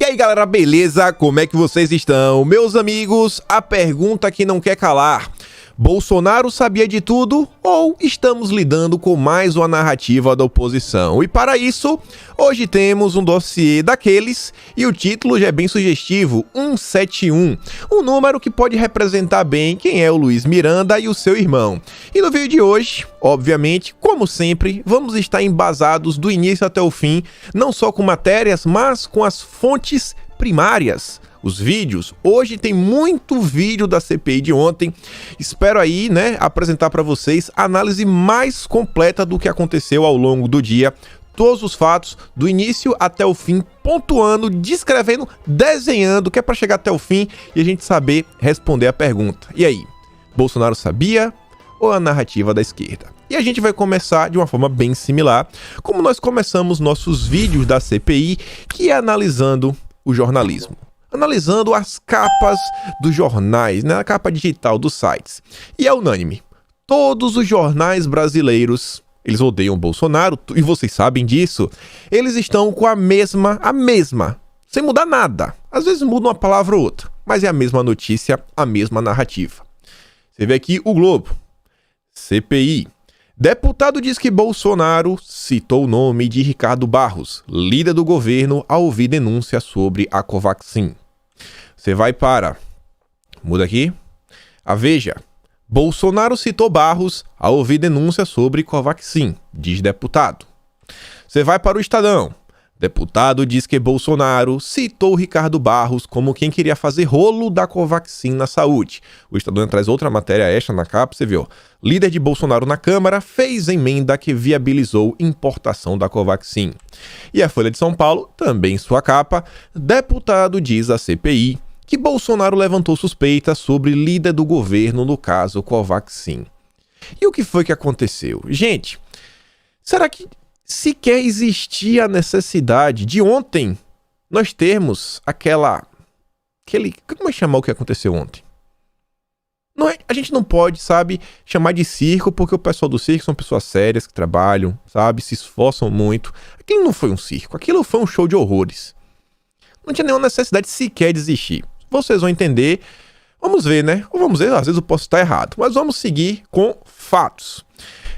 aí galera, beleza? Como é que vocês estão? Meus amigos, a pergunta que não quer calar: Bolsonaro sabia de tudo ou estamos lidando com mais uma narrativa da oposição? E para isso, hoje temos um dossiê daqueles e o título já é bem sugestivo, 171, um número que pode representar bem quem é o Luiz Miranda e o seu irmão. E no vídeo de hoje, obviamente, como sempre, vamos estar embasados do início até o fim, não só com matérias, mas com as fontes primárias. Os vídeos, hoje tem muito vídeo da CPI de ontem, espero aí, apresentar para vocês a análise mais completa do que aconteceu ao longo do dia, todos os fatos, do início até o fim, pontuando, descrevendo, desenhando, que é para chegar até o fim e a gente saber responder a pergunta. E aí, Bolsonaro sabia ou a narrativa da esquerda? E a gente vai começar de uma forma bem similar, como nós começamos nossos vídeos da CPI, que é analisando o jornalismo. Analisando as capas dos jornais, a capa digital dos sites. E é unânime. Todos os jornais brasileiros, eles odeiam Bolsonaro, e vocês sabem disso. Eles estão com a mesma, sem mudar nada. Às vezes muda uma palavra ou outra, mas é a mesma notícia, a mesma narrativa. Você vê aqui o Globo. CPI. Deputado diz que Bolsonaro citou o nome de Ricardo Barros, líder do governo, ao ouvir denúncia sobre a Covaxin. Você vai para... Muda aqui. A Veja. Bolsonaro citou Barros ao ouvir denúncia sobre Covaxin, diz deputado. Você vai para o Estadão. Deputado diz que Bolsonaro citou Ricardo Barros como quem queria fazer rolo da Covaxin na saúde. O Estadão traz outra matéria extra na capa, você viu. Líder de Bolsonaro na Câmara fez emenda que viabilizou importação da Covaxin. E a Folha de São Paulo, também em sua capa, deputado diz à CPI que Bolsonaro levantou suspeitas sobre líder do governo no caso Covaxin. E o que foi que aconteceu? Gente, será que sequer existia a necessidade de ontem nós termos como é chamar o que aconteceu ontem? A gente não pode, chamar de circo, porque o pessoal do circo são pessoas sérias que trabalham, se esforçam muito. Aquilo não foi um circo, aquilo foi um show de horrores. Não tinha nenhuma necessidade sequer de existir. Vocês vão entender, vamos ver, Ou vamos ver, às vezes eu posso estar errado, mas vamos seguir com fatos.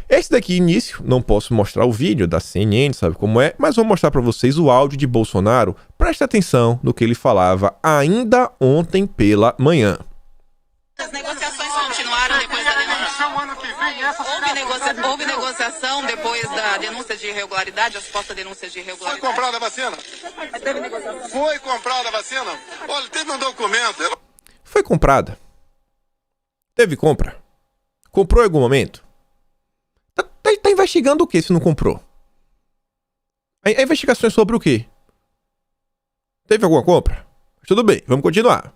Esse daqui, início, não posso mostrar o vídeo da CNN, sabe como é, mas vou mostrar para vocês o áudio de Bolsonaro. Preste atenção no que ele falava ainda ontem pela manhã. As negociações continuaram depois da denúncia. Houve negociação depois da denúncia de irregularidade, a suposta denúncia de irregularidade. Foi comprada a vacina? Teve negociação? Foi comprada a vacina? Olha, teve um documento. Foi comprada. Teve compra. Comprou em algum momento? Tá investigando o que se não comprou? A investigação é sobre o quê? Teve alguma compra? Tudo bem, vamos continuar.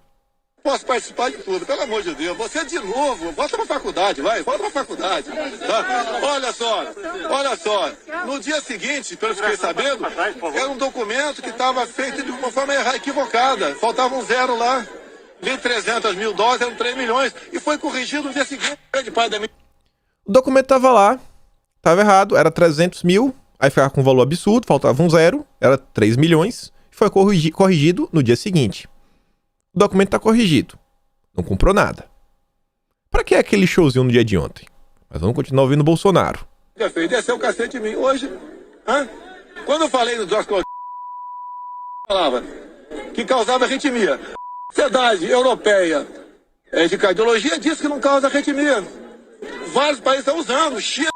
Posso participar de tudo, pelo amor de Deus. Você de novo, volta pra faculdade, vai, volta pra faculdade. Tá? Olha só. No dia seguinte, pelo que eu fiquei sabendo, era um documento que estava feito de uma forma equivocada. Faltava um zero lá. 1.300 mil doses, eram 3 milhões. E foi corrigido no dia seguinte. O documento tava lá, tava errado, era 300 mil, aí ficava com um valor absurdo, faltava um zero, era 3 milhões, e foi corrigido no dia seguinte. O documento tá corrigido, não comprou nada. Pra que aquele showzinho no dia de ontem? Mas vamos continuar ouvindo o Bolsonaro. Desceu o cacete em mim hoje. Quando eu falei no troço que eu falava que causava arritmia, a Sociedade Europeia de Cardiologia diz que não causa arritmia. Vários países estão usando. China,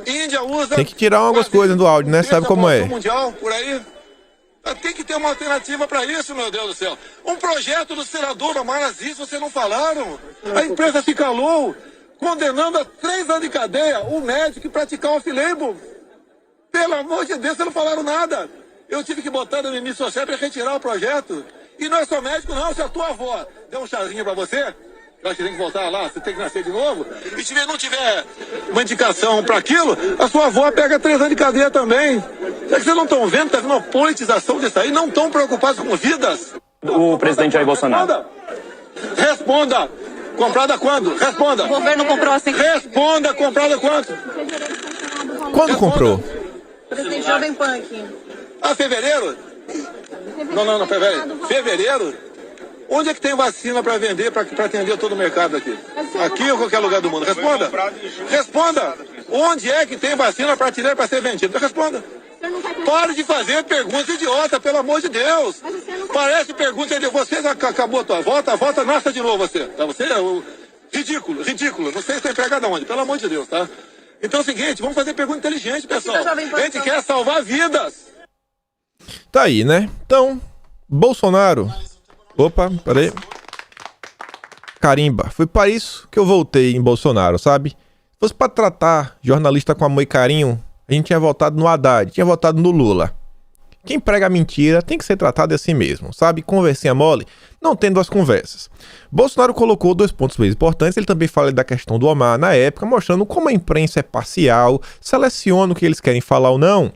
Índia usa. Tem que tirar algumas coisas do áudio, Sabe como é? Mundial, por aí. Tem que ter uma alternativa para isso, meu Deus do céu. Um projeto do senador Omar Aziz, vocês não falaram. A imprensa se calou, condenando a 3 anos de cadeia o médico que praticar o off-label. Pelo amor de Deus, vocês não falaram nada. Eu tive que botar na minha social para retirar o projeto. E não é só médico, não. Se a tua avó deu um chazinho para você, eu acho que tem que voltar lá, você tem que nascer de novo. E se não tiver uma indicação para aquilo, a sua avó pega 3 anos de cadeia também. Será que vocês não estão vendo que está havendo uma politização disso aí? Não estão preocupados com vidas? O presidente Jair Bolsonaro. Responda! Comprada quando? Responda! O governo comprou assim. Responda! Comprada quanto? Quando comprou? Presidente Jovem Pan aqui. A fevereiro? Não, peraí. Fevereiro? Onde é que tem vacina para vender, para atender todo o mercado aqui? Aqui ou qualquer lugar do mundo? Responda. Responda. Onde é que tem vacina para ser vendida? Responda. Pare de fazer perguntas idiota, pelo amor de Deus. Parece pergunta de você, acabou a tua volta, nasça de novo você. Tá? Você é ridículo. Não sei se está empregado aonde, pelo amor de Deus, tá? Então é o seguinte, vamos fazer pergunta inteligente, pessoal. A gente quer salvar vidas. Tá aí, né? Então, Bolsonaro... Opa, peraí. Carimba. Foi para isso que eu voltei em Bolsonaro, sabe? Se fosse pra tratar jornalista com amor e carinho, a gente tinha votado no Haddad, tinha votado no Lula. Quem prega mentira tem que ser tratado assim mesmo, sabe? Conversinha mole, não tendo as conversas. Bolsonaro colocou 2 pontos bem importantes. Ele também fala da questão do Omar na época, mostrando como a imprensa é parcial, seleciona o que eles querem falar ou não.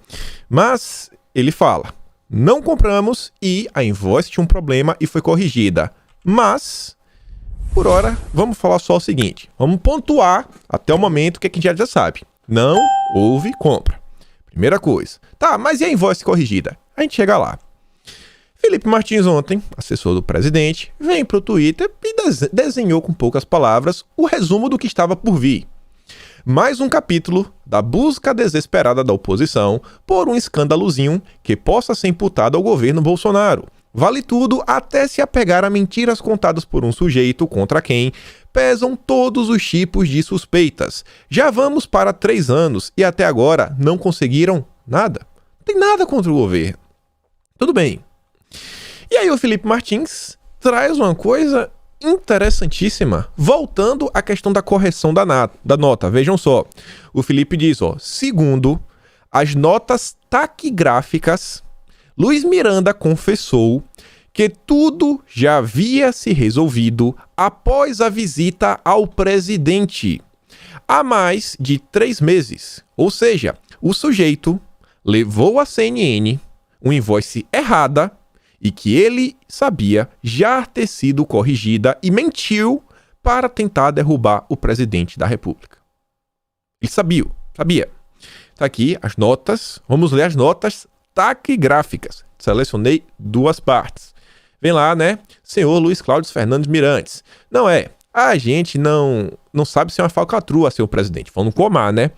Mas ele fala... Não compramos e a invoice tinha um problema e foi corrigida. Mas, por hora, vamos falar só o seguinte. Vamos pontuar até o momento que a gente já sabe. Não houve compra. Primeira coisa. Tá, mas e a invoice corrigida? A gente chega lá. Felipe Martins ontem, assessor do presidente, vem pro Twitter e desenhou com poucas palavras o resumo do que estava por vir. Mais um capítulo da busca desesperada da oposição por um escândalozinho que possa ser imputado ao governo Bolsonaro. Vale tudo até se apegar a mentiras contadas por um sujeito contra quem pesam todos os tipos de suspeitas. Já vamos para 3 anos e até agora não conseguiram nada. Não tem nada contra o governo. Tudo bem. E aí o Felipe Martins traz uma coisa... interessantíssima, voltando à questão da correção da nota. Vejam só, o Felipe diz, segundo as notas taquigráficas, Luiz Miranda confessou que tudo já havia se resolvido após a visita ao presidente, há mais de 3 meses. Ou seja, o sujeito levou à CNN uma invoice errada e que ele sabia já ter sido corrigida e mentiu para tentar derrubar o presidente da República. Ele sabia. Tá aqui as notas, vamos ler as notas taquigráficas. Selecionei 2 partes. Vem lá, né? Senhor Luiz Cláudio Fernandes Mirantes. Não é, a gente não sabe se é uma falcatrua, senhor presidente. Falando com o Omar, né?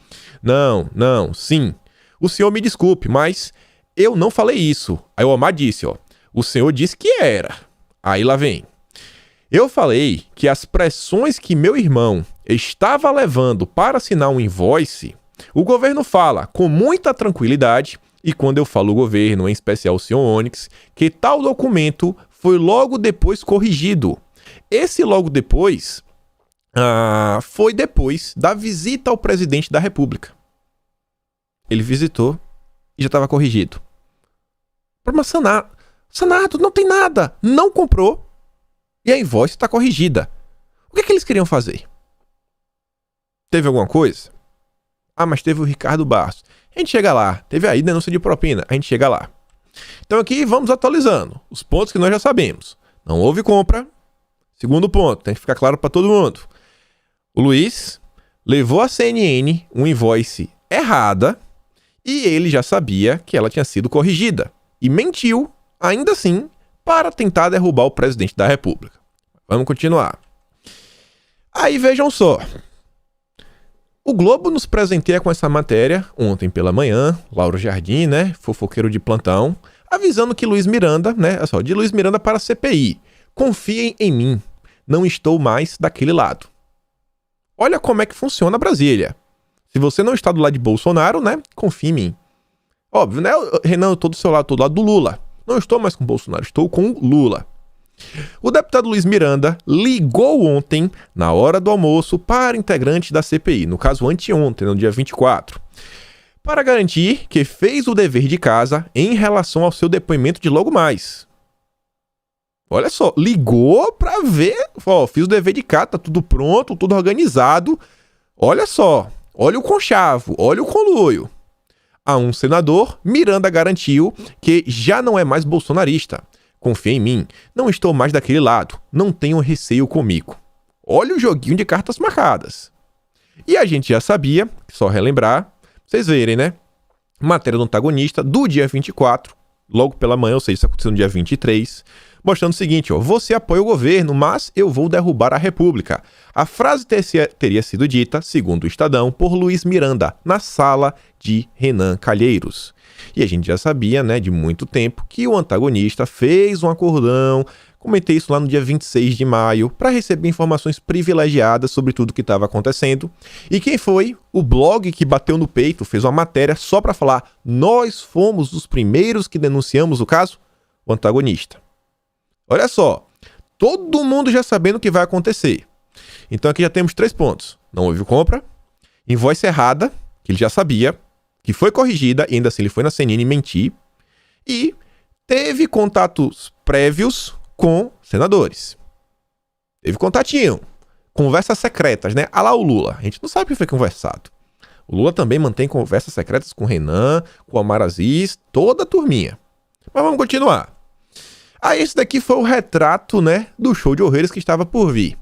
Não, sim. O senhor me desculpe, mas eu não falei isso. Aí o Omar disse, o senhor disse que era. Aí lá vem. Eu falei que as pressões que meu irmão estava levando para assinar um invoice, o governo fala com muita tranquilidade, e quando eu falo o governo, em especial o senhor Onyx, que tal documento foi logo depois corrigido. Esse logo depois foi depois da visita ao presidente da República. Ele visitou e já estava corrigido. Mas Senado, não tem nada, não comprou e a invoice está corrigida. O que eles queriam fazer? Teve alguma coisa? Mas teve o Ricardo Barros. A gente chega lá. Teve aí denúncia de propina. A gente chega lá. Então aqui vamos atualizando os pontos que nós já sabemos. Não houve compra. Segundo ponto, tem que ficar claro para todo mundo. O Luiz levou a CNN uma invoice errada e ele já sabia que ela tinha sido corrigida. E mentiu ainda assim, para tentar derrubar o presidente da República. Vamos continuar. Aí vejam só. O Globo nos presenteia com essa matéria ontem pela manhã, Lauro Jardim, né, fofoqueiro de plantão, avisando que Luiz Miranda, né, de Luiz Miranda para a CPI. Confiem em mim, não estou mais daquele lado. Olha como é que funciona Brasília. Se você não está do lado de Bolsonaro, né, confie em mim. Óbvio, né, Renan, eu estou do seu lado, estou do lado do Lula. Não estou mais com Bolsonaro, estou com Lula. O deputado Luiz Miranda ligou ontem, na hora do almoço, para integrantes da CPI, no caso anteontem, no dia 24, para garantir que fez o dever de casa em relação ao seu depoimento de logo mais. Olha só, ligou para ver, fiz o dever de casa, tá tudo pronto, tudo organizado. Olha só, olha o conchavo, olha o conluio. A um senador, Miranda garantiu que já não é mais bolsonarista. Confia em mim, não estou mais daquele lado, não tenham receio comigo. Olha o joguinho de cartas marcadas. E a gente já sabia, só relembrar, vocês verem, né? Matéria do antagonista do dia 24, logo pela manhã, ou seja, isso aconteceu no dia 23, mostrando o seguinte, ó, você apoia o governo, mas eu vou derrubar a República. A frase teria sido dita, segundo o Estadão, por Luiz Miranda, na sala de Renan Calheiros. E a gente já sabia, né, de muito tempo, que o antagonista fez um acordão, comentei isso lá no dia 26 de maio, para receber informações privilegiadas sobre tudo o que estava acontecendo. E quem foi? O blog que bateu no peito, fez uma matéria só para falar, nós fomos os primeiros que denunciamos o caso? O antagonista. Olha só, todo mundo já sabendo o que vai acontecer. Então aqui já temos 3 pontos. Não houve compra, invoice errada, que ele já sabia, que foi corrigida, e ainda assim ele foi na CNN mentir, e teve contatos prévios com senadores. Teve contatinho. Conversas secretas, né? A lá o Lula. A gente não sabe o que foi conversado. O Lula também mantém conversas secretas com o Renan, com o Omar Aziz, toda a turminha. Mas vamos continuar. Esse daqui foi o retrato, né, do show de horrores que estava por vir.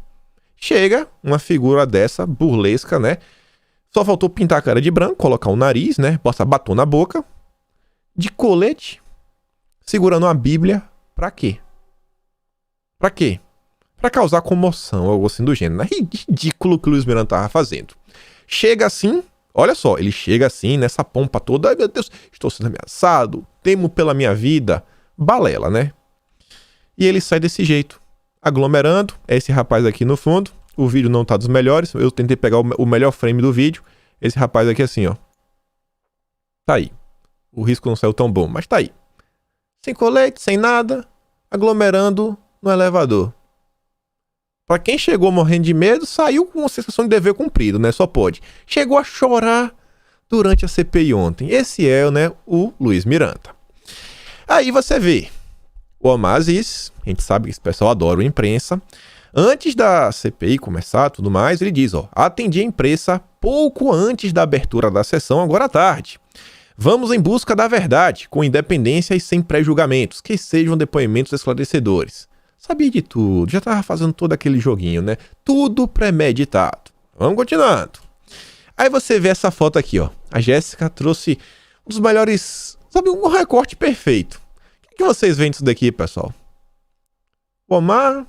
Chega uma figura dessa, burlesca, né? Só faltou pintar a cara de branco, colocar o nariz, né? Passar batom na boca. De colete. Segurando uma bíblia. Pra quê? Pra quê? Pra causar comoção, algo assim do gênero. É ridículo o que o Luiz Miranda tava fazendo. Chega assim, olha só, ele chega assim, nessa pompa toda. Ai meu Deus, estou sendo ameaçado, temo pela minha vida. Balela, né? E ele sai desse jeito, aglomerando. É esse rapaz aqui no fundo. O vídeo não tá dos melhores. Eu tentei pegar o melhor frame do vídeo. Esse rapaz aqui assim, ó. Tá aí. O risco não saiu tão bom, mas tá aí. Sem colete, sem nada. Aglomerando no elevador. Pra quem chegou morrendo de medo, saiu com uma sensação de dever cumprido, né? Só pode. Chegou a chorar durante a CPI ontem. Esse é, né, o Luiz Miranda. Aí você vê. O Omar Aziz, a gente sabe que esse pessoal adora a imprensa. Antes da CPI começar, tudo mais, ele diz, ó, atendi a imprensa pouco antes da abertura da sessão, agora à tarde. Vamos em busca da verdade, com independência e sem pré-julgamentos, que sejam depoimentos esclarecedores. Sabia de tudo, já tava fazendo todo aquele joguinho, né? Tudo premeditado. Vamos continuando. Aí você vê essa foto aqui, ó. A Jéssica trouxe um dos melhores, sabe, um recorte perfeito. O que vocês veem disso daqui, pessoal? O Omar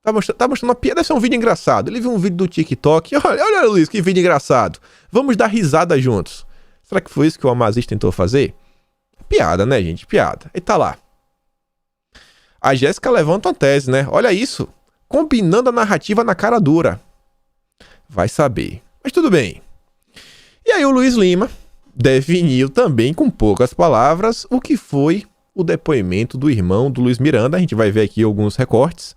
tá mostrando uma piada, deve ser um vídeo engraçado. Ele viu um vídeo do TikTok. Olha, Luiz, que vídeo engraçado. Vamos dar risada juntos. Será que foi isso que o Omar Aziz tentou fazer? Piada, né, gente? Piada. E tá lá. A Jéssica levanta uma tese, né? Olha isso. Combinando a narrativa na cara dura. Vai saber. Mas tudo bem. E aí o Luiz Lima definiu também, com poucas palavras, o que foi o depoimento do irmão do Luiz Miranda. A gente vai ver aqui alguns recortes.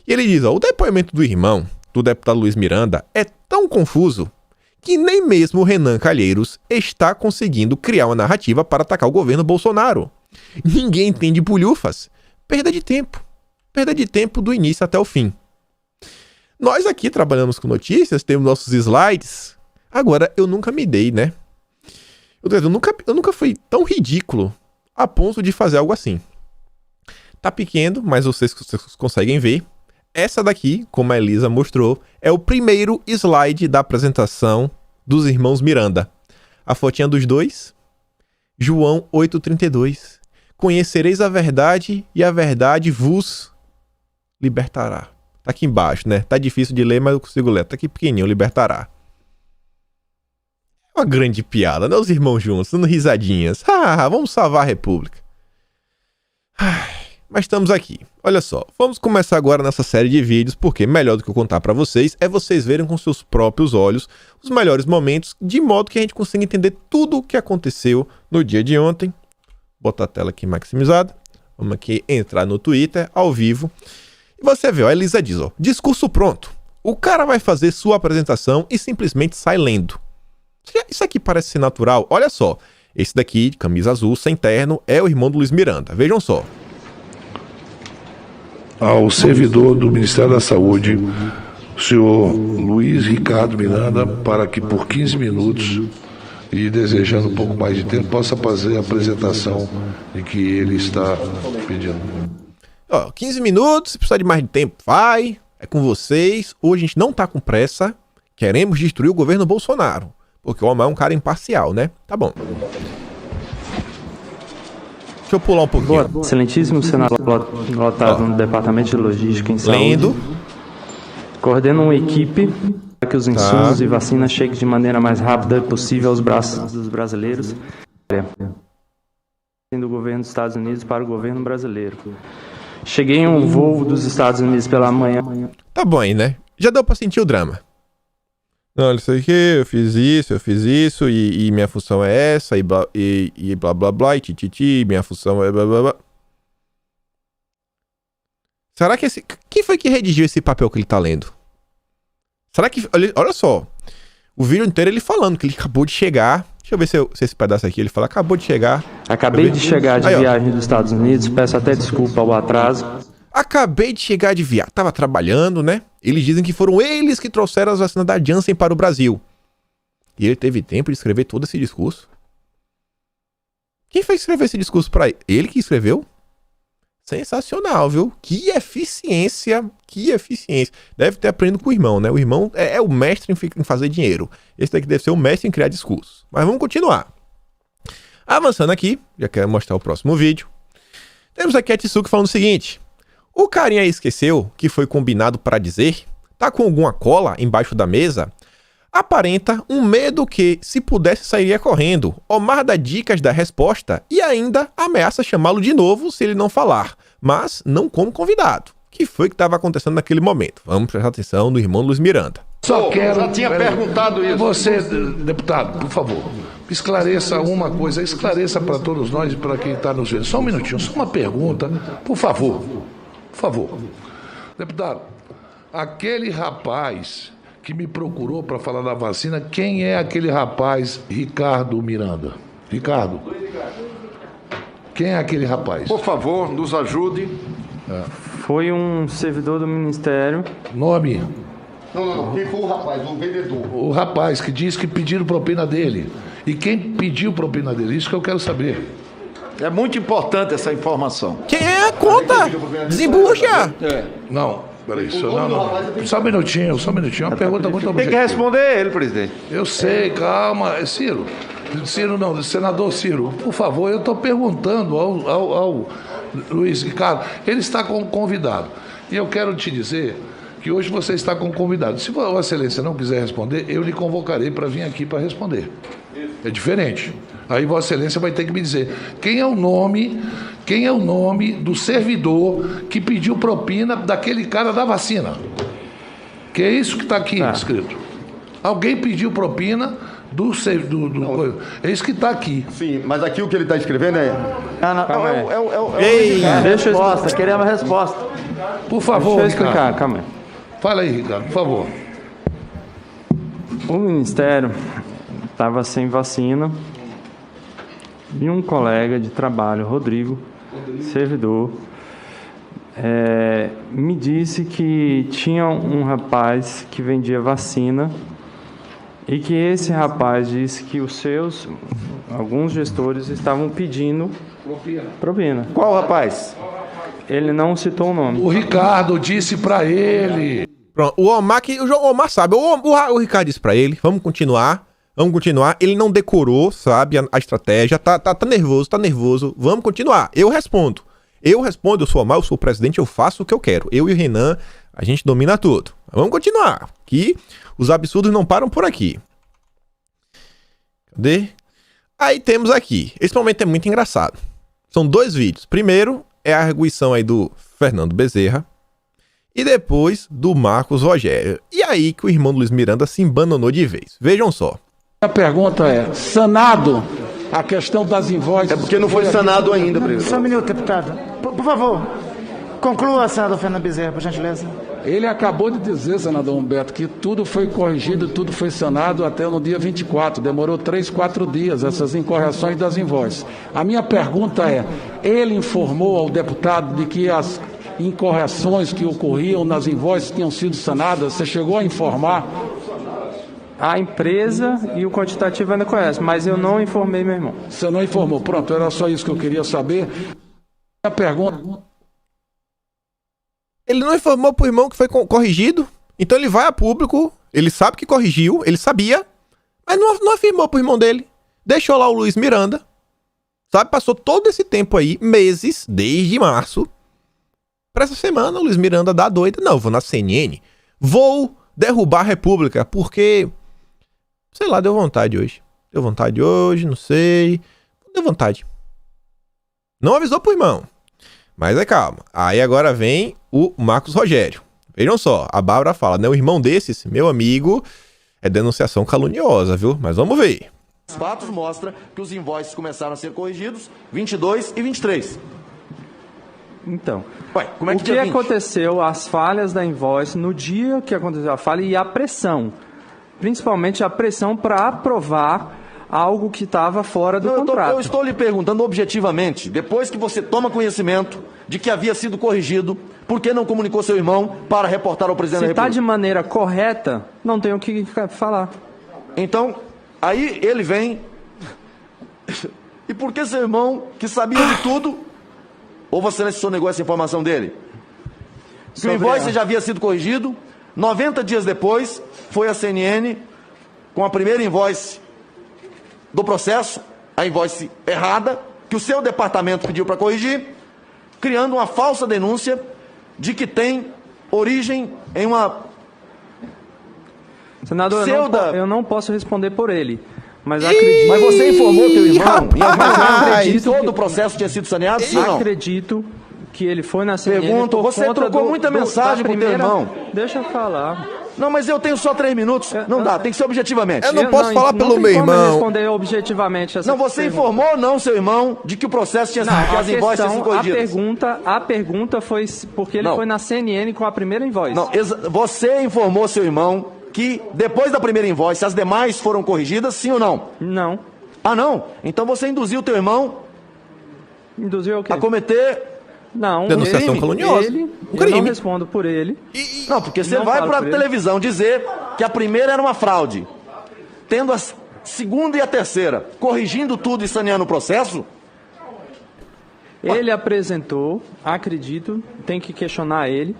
E ele diz, ó, o depoimento do irmão do deputado Luiz Miranda é tão confuso que nem mesmo o Renan Calheiros está conseguindo criar uma narrativa para atacar o governo Bolsonaro. Ninguém entende bolhufas. Perda de tempo. Perda de tempo do início até o fim. Nós aqui trabalhamos com notícias, temos nossos slides. Agora, eu nunca me dei, né? Eu nunca fui tão ridículo a ponto de fazer algo assim. Tá pequeno, mas vocês conseguem ver. Essa daqui, como a Elisa mostrou, é o primeiro slide da apresentação dos irmãos Miranda. A fotinha dos dois. João 8,32. Conhecereis a verdade e a verdade vos libertará. Tá aqui embaixo, né? Tá difícil de ler, mas eu consigo ler. Tá aqui pequenininho, libertará. Uma grande piada, né? Os irmãos juntos, dando risadinhas. Vamos salvar a República. Mas estamos aqui. Olha só, vamos começar agora nessa série de vídeos, porque melhor do que eu contar pra vocês é vocês verem com seus próprios olhos os melhores momentos, de modo que a gente consiga entender tudo o que aconteceu no dia de ontem. Botar a tela aqui maximizada. Vamos aqui entrar no Twitter, ao vivo. E você vê, ó, a Elisa diz, ó, discurso pronto. O cara vai fazer sua apresentação e simplesmente sai lendo. Isso aqui parece ser natural. Olha só, esse daqui, de camisa azul, sem terno, é o irmão do Luiz Miranda. Vejam só. Ao servidor do Ministério da Saúde, o senhor Luiz Ricardo Miranda, para que por 15 minutos, e desejando um pouco mais de tempo, possa fazer a apresentação em que ele está pedindo. Ó, 15 minutos, se precisar de mais de tempo, vai. É com vocês. Hoje a gente não tá com pressa. Queremos destruir o governo Bolsonaro. Porque o Omar é um cara imparcial, né? Tá bom. Deixa eu pular um pouquinho. Excelentíssimo senador lotado no Departamento de Logística em Saúde. Lendo. Coordena uma equipe para que os insumos e vacinas cheguem de maneira mais rápida possível aos braços dos brasileiros. Do governo dos Estados Unidos para o governo brasileiro. Cheguei em um voo dos Estados Unidos pela manhã. Tá bom aí, né? Já deu pra sentir o drama. Não, isso aqui, eu fiz isso, e minha função é essa, e blá blá blá, e tititi, minha função é blá blá blá. Será que esse... Quem foi que redigiu esse papel que ele tá lendo? Será que... Olha só. O vídeo inteiro ele falando que ele acabou de chegar. Deixa eu ver se esse pedaço aqui ele fala, acabou de chegar. Acabei de chegar de viagem dos Estados Unidos, peço até desculpa ao atraso. Acabei de chegar de viagem. Tava trabalhando, né? Eles dizem que foram eles que trouxeram as vacinas da Janssen para o Brasil. E ele teve tempo de escrever todo esse discurso. Quem foi escrever esse discurso para ele? Ele que escreveu? Sensacional, viu? Que eficiência, que eficiência. Deve ter aprendido com o irmão, né? O irmão é o mestre em fazer dinheiro. Esse daqui deve ser o mestre em criar discursos. Mas vamos continuar. Avançando aqui, já quero mostrar o próximo vídeo. Temos aqui a Tsuki falando o seguinte. O carinha aí esqueceu que foi combinado para dizer? Tá com alguma cola embaixo da mesa? Aparenta um medo que, se pudesse, sairia correndo. Omar dá dicas da resposta e ainda ameaça chamá-lo de novo se ele não falar, mas não como convidado. O que foi que estava acontecendo naquele momento? Vamos prestar atenção no irmão Luiz Miranda. Só quero... Já tinha perguntado isso. Você, deputado, por favor, esclareça uma coisa, esclareça para todos nós e para quem está nos vendo. Só um minutinho, só uma pergunta, por favor. Por favor. Deputado, aquele rapaz que me procurou para falar da vacina, quem é aquele rapaz, Ricardo Miranda? Ricardo? Quem é aquele rapaz? Por favor, nos ajude. Foi um servidor do Ministério. Nome? Não. Quem foi o rapaz? O vendedor. O rapaz que diz que pediram propina dele. E quem pediu propina dele? Isso que eu quero saber. É muito importante essa informação. Quem é a conta? Desembucha! Não. Peraí, não. Só um minutinho. Uma pergunta muito objetiva. Tem que responder ele, presidente. Eu sei, calma. Ciro. Ciro não, senador Ciro, por favor, eu estou perguntando ao Luiz Ricardo. Ele está como convidado. E eu quero te dizer que hoje você está como convidado. Se Vossa Excelência não quiser responder, eu lhe convocarei para vir aqui para responder. É diferente. Aí Vossa Excelência vai ter que me dizer quem é o nome do servidor que pediu propina daquele cara da vacina. Que é isso que está aqui escrito. Alguém pediu propina do é isso que está aqui. Sim, mas aqui o que ele está escrevendo é... Deixa eu explicar. Queremos a resposta. Por favor, deixa eu explicar, Ricardo. calma aí. Fala aí, Ricardo, por favor. O Ministério estava sem vacina e um colega de trabalho, Rodrigo, servidor, me disse que tinha um rapaz que vendia vacina e que esse rapaz disse que alguns gestores estavam pedindo propina. Qual rapaz? Ele não citou o nome. O Ricardo disse para ele. Pronto, o Omar sabe. O Ricardo disse pra ele, vamos continuar. Ele não decorou, sabe, a estratégia. Tá nervoso. Vamos continuar. Eu respondo. Eu sou o Omar, eu sou o presidente, eu faço o que eu quero. Eu e o Renan, a gente domina tudo. Vamos continuar. Que os absurdos não param por aqui. Cadê? Aí temos aqui. Esse momento é muito engraçado. São dois vídeos. Primeiro é a arguição aí do Fernando Bezerra. E depois do Marcos Rogério. E aí que o irmão do Luiz Miranda se embananou de vez. Vejam só. A pergunta é, sanado a questão das invoices... É porque não foi sanado ainda, presidente. Só um minuto, deputado. Por favor, conclua, senador Fernando Bezerra, por gentileza. Ele acabou de dizer, senador Humberto, que tudo foi corrigido, tudo foi sanado até no dia 24. Demorou 3-4 dias essas incorreções das invoices. A minha pergunta é, ele informou ao deputado de que as incorreções que ocorriam nas invoices tinham sido sanadas? Você chegou a informar? A empresa e o quantitativo ainda conhecem, mas eu não informei meu irmão. Você não informou. Pronto, era só isso que eu queria saber. A pergunta... Ele não informou pro irmão que foi corrigido, então ele vai a público, ele sabe que corrigiu, ele sabia, mas não afirmou pro irmão dele. Deixou lá o Luiz Miranda. Sabe, passou todo esse tempo aí, meses, desde março. Pra essa semana, o Luiz Miranda dá doida. Não, vou na CNN. Vou derrubar a República, porque... sei lá, deu vontade hoje. Deu vontade hoje, não sei. Deu vontade. Não avisou pro irmão. Mas é calma. Aí agora vem o Marcos Rogério. Vejam só, a Bárbara fala, né? O irmão desses, meu amigo, é denunciação caluniosa, viu? Mas vamos ver. Os fatos mostram que os invoices começaram a ser corrigidos 22 e 23. Então, Ué, como é que o que dia 20? aconteceu, as falhas da invoice, no dia que aconteceu a falha e a pressão, principalmente a pressão para aprovar algo que estava fora do contrato. Eu estou lhe perguntando objetivamente, depois que você toma conhecimento de que havia sido corrigido, por que não comunicou seu irmão para reportar ao presidente da Se está República? de maneira correta, não tem o que falar. Então, aí ele vem... E por que seu irmão, que sabia de tudo, ou você não negou essa informação dele? Que o invoice já havia sido corrigido, 90 dias depois, foi a CNN com a primeira invoice do processo, a invoice errada, que o seu departamento pediu para corrigir, criando uma falsa denúncia de que tem origem em uma... Senador, eu não posso responder por ele. Mas acredito... Mas você informou teu irmão? Acredito todo o processo tinha sido saneado, sim ou não? Acredito que ele foi na CNN. Pergunto, você trocou muita mensagem pro teu irmão. Deixa eu falar. Não, mas eu tenho só 3 minutos. Não dá, tem que ser objetivamente. Eu não posso falar pelo meu irmão. Não responder objetivamente essa Não, você informou ou não seu irmão de que o processo tinha sido, que as invoices tinham sido corrigidas? A pergunta foi porque ele foi na CNN com a primeira invoice. Não, você informou seu irmão que depois da primeira invoice as demais foram corrigidas, sim ou não? Não. Ah, não? Então você induziu teu irmão Induziu o quê? a cometer... Não, denunciação caluniosa. Eu não respondo por ele. Não, porque você vai para a televisão dizer que a primeira era uma fraude, tendo a segunda e a terceira, corrigindo tudo e saneando o processo. Ele apresentou, acredito, tem que questionar ele,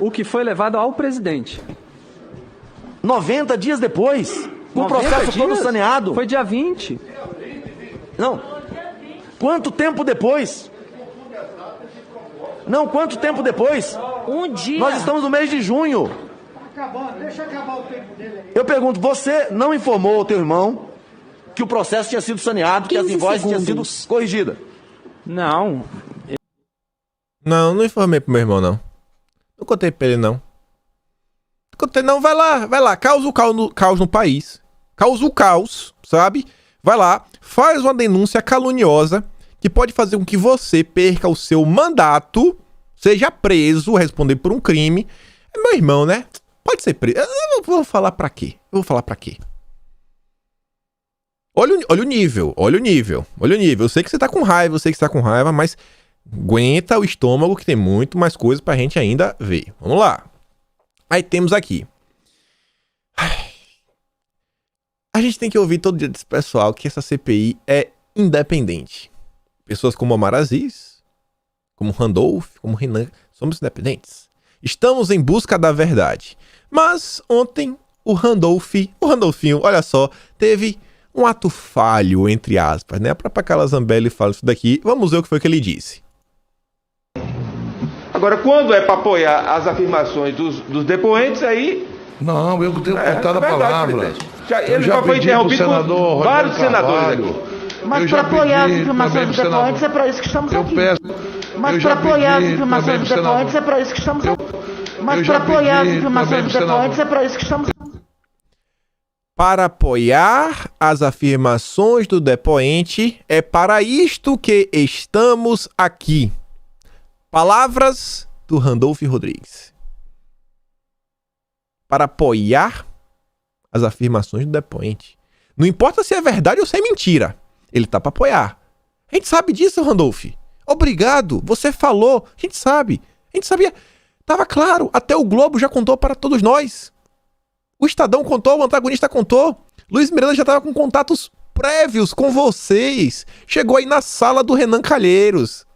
o que foi levado ao presidente. 90 dias depois, com o processo todo saneado. Foi dia 20. Não. Quanto tempo depois? Não, quanto tempo depois? Um dia. Nós estamos no mês de junho. Deixa acabar o tempo dele aí. Eu pergunto, você não informou ao teu irmão que o processo tinha sido saneado, que as invoices tinham sido corrigidas? Não. Não informei pro meu irmão, não. Não contei pra ele, não. Não contei, não. Vai lá. Causa o caos no país. Causa o caos, sabe? Vai lá, faz uma denúncia caluniosa que pode fazer com que você perca o seu mandato, seja preso, responder por um crime. É meu irmão, né? Pode ser preso. Eu vou falar pra quê? Olha o nível. Eu sei que você tá com raiva, mas aguenta o estômago que tem muito mais coisa pra gente ainda ver. Vamos lá. Aí temos aqui. A gente tem que ouvir todo dia desse pessoal que essa CPI é independente. Pessoas como Omar Aziz, como Randolph, como Renan, somos independentes. Estamos em busca da verdade. Mas ontem o Randolfinho, olha só, teve um ato falho, entre aspas, né? Pra Carla Zambelli fala isso daqui. Vamos ver o que foi que ele disse. Agora, quando é para apoiar as afirmações dos depoentes, aí... Não, eu tenho cortado a palavra. Ele já foi interrompido por vários senadores aqui. Mas para apoiar as informações do depoentes é para isso que estamos aqui. Mas para apoiar as informações do depoentes é para isso que estamos aqui. Mas para apoiar as informações do depoentes é para isso que estamos aqui. Para apoiar as afirmações do depoente, é para isto que estamos aqui. Palavras do Randolph Rodrigues. Para apoiar as afirmações do depoente. Não importa se é verdade ou se é mentira. Ele tá para apoiar. A gente sabe disso, Randolph. Obrigado, você falou. A gente sabe. A gente sabia. Tava claro. Até o Globo já contou para todos nós. O Estadão contou, o antagonista contou. Luiz Miranda já tava com contatos prévios com vocês. Chegou aí na sala do Renan Calheiros.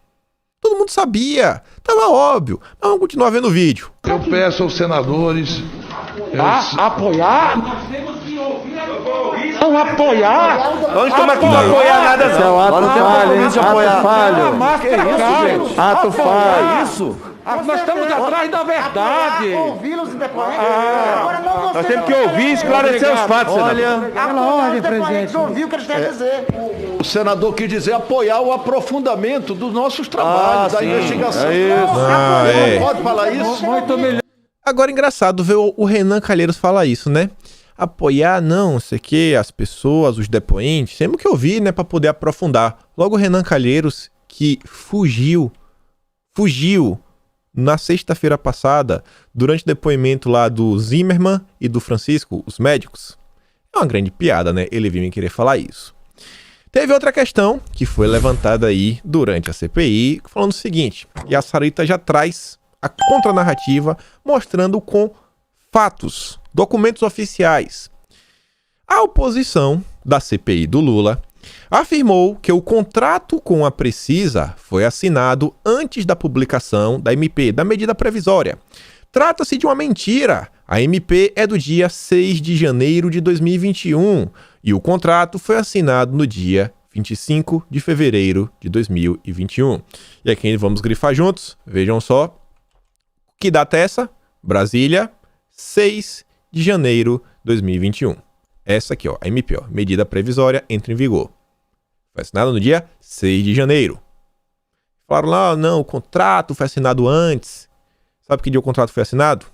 Todo mundo sabia. Tava óbvio. Mas vamos continuar vendo o vídeo. Eu peço aos senadores... apoiar? Não apoiar? Onde como é que não apoiar nada, Esse é não? o ato falho, de apoiar. ato falho. Isso, Ato falho. Isso. Nós estamos atrás da verdade. Ouvi-los e depois. Ah, Agora não você nós temos que ouvir e esclarecer os fatos, senador. Olha, Pela ordem, presidente. Não ouviu o que eles têm a dizer. O senador quis dizer apoiar o aprofundamento dos nossos trabalhos, da investigação. é. Não pode falar isso. Muito melhor. Agora, engraçado ver o Renan Calheiros falar isso, né? Apoiar, não sei o que, as pessoas, os depoentes. Temos que ouvir, né, pra poder aprofundar. Logo o Renan Calheiros, que fugiu na sexta-feira passada, durante o depoimento lá do Zimmermann e do Francisco, os médicos. É uma grande piada, né? Ele vinha querer falar isso. Teve outra questão que foi levantada aí durante a CPI, falando o seguinte, e a Sarita já traz a contranarrativa mostrando com fatos, documentos oficiais. A oposição da CPI do Lula afirmou que o contrato com a Precisa foi assinado antes da publicação da MP, da medida provisória. Trata-se de uma mentira. A MP é do dia 6 de janeiro de 2021 e o contrato foi assinado no dia 25 de fevereiro de 2021. E aqui vamos grifar juntos. Vejam só. Que data é essa? Brasília, 6 de janeiro de 2021. Essa aqui, ó, a MP, ó, medida provisória, entra em vigor. Foi assinado no dia 6 de janeiro. Falaram lá, não, o contrato foi assinado antes. Sabe que dia o contrato foi assinado?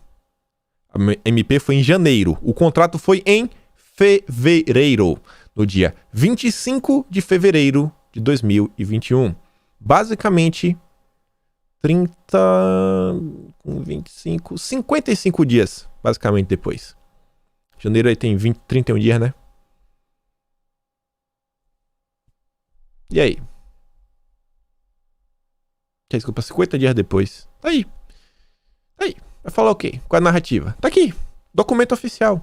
A MP foi em janeiro. O contrato foi em fevereiro. No dia 25 de fevereiro de 2021. Basicamente, 55 dias, basicamente, depois. Janeiro aí tem 31 dias, né? E aí? Desculpa, 50 dias depois. Tá aí. Tá aí. Vai falar o quê? Qual a narrativa? Tá aqui. Documento oficial.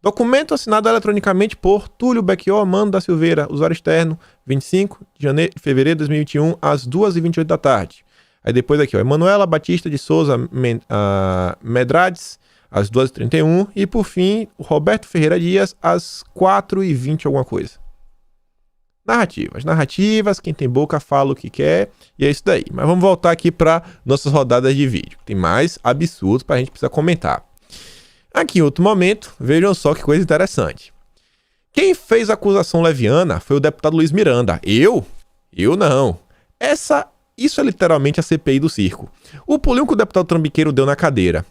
Documento assinado eletronicamente por Túlio Becchior Mano da Silveira, usuário externo, 25 de fevereiro de 2021, às 2h28 da tarde. Aí depois aqui, ó, Emanuela Batista de Souza Medrades, às 2h31. E por fim, o Roberto Ferreira Dias, às 4h20 alguma coisa. Narrativas, quem tem boca fala o que quer, e é isso daí. Mas vamos voltar aqui para nossas rodadas de vídeo. Tem mais absurdos para a gente precisar comentar. Aqui em outro momento, vejam só que coisa interessante. Quem fez a acusação leviana foi o deputado Luiz Miranda. Eu não. Isso é literalmente a CPI do circo. O pulinho que o deputado trambiqueiro deu na cadeira.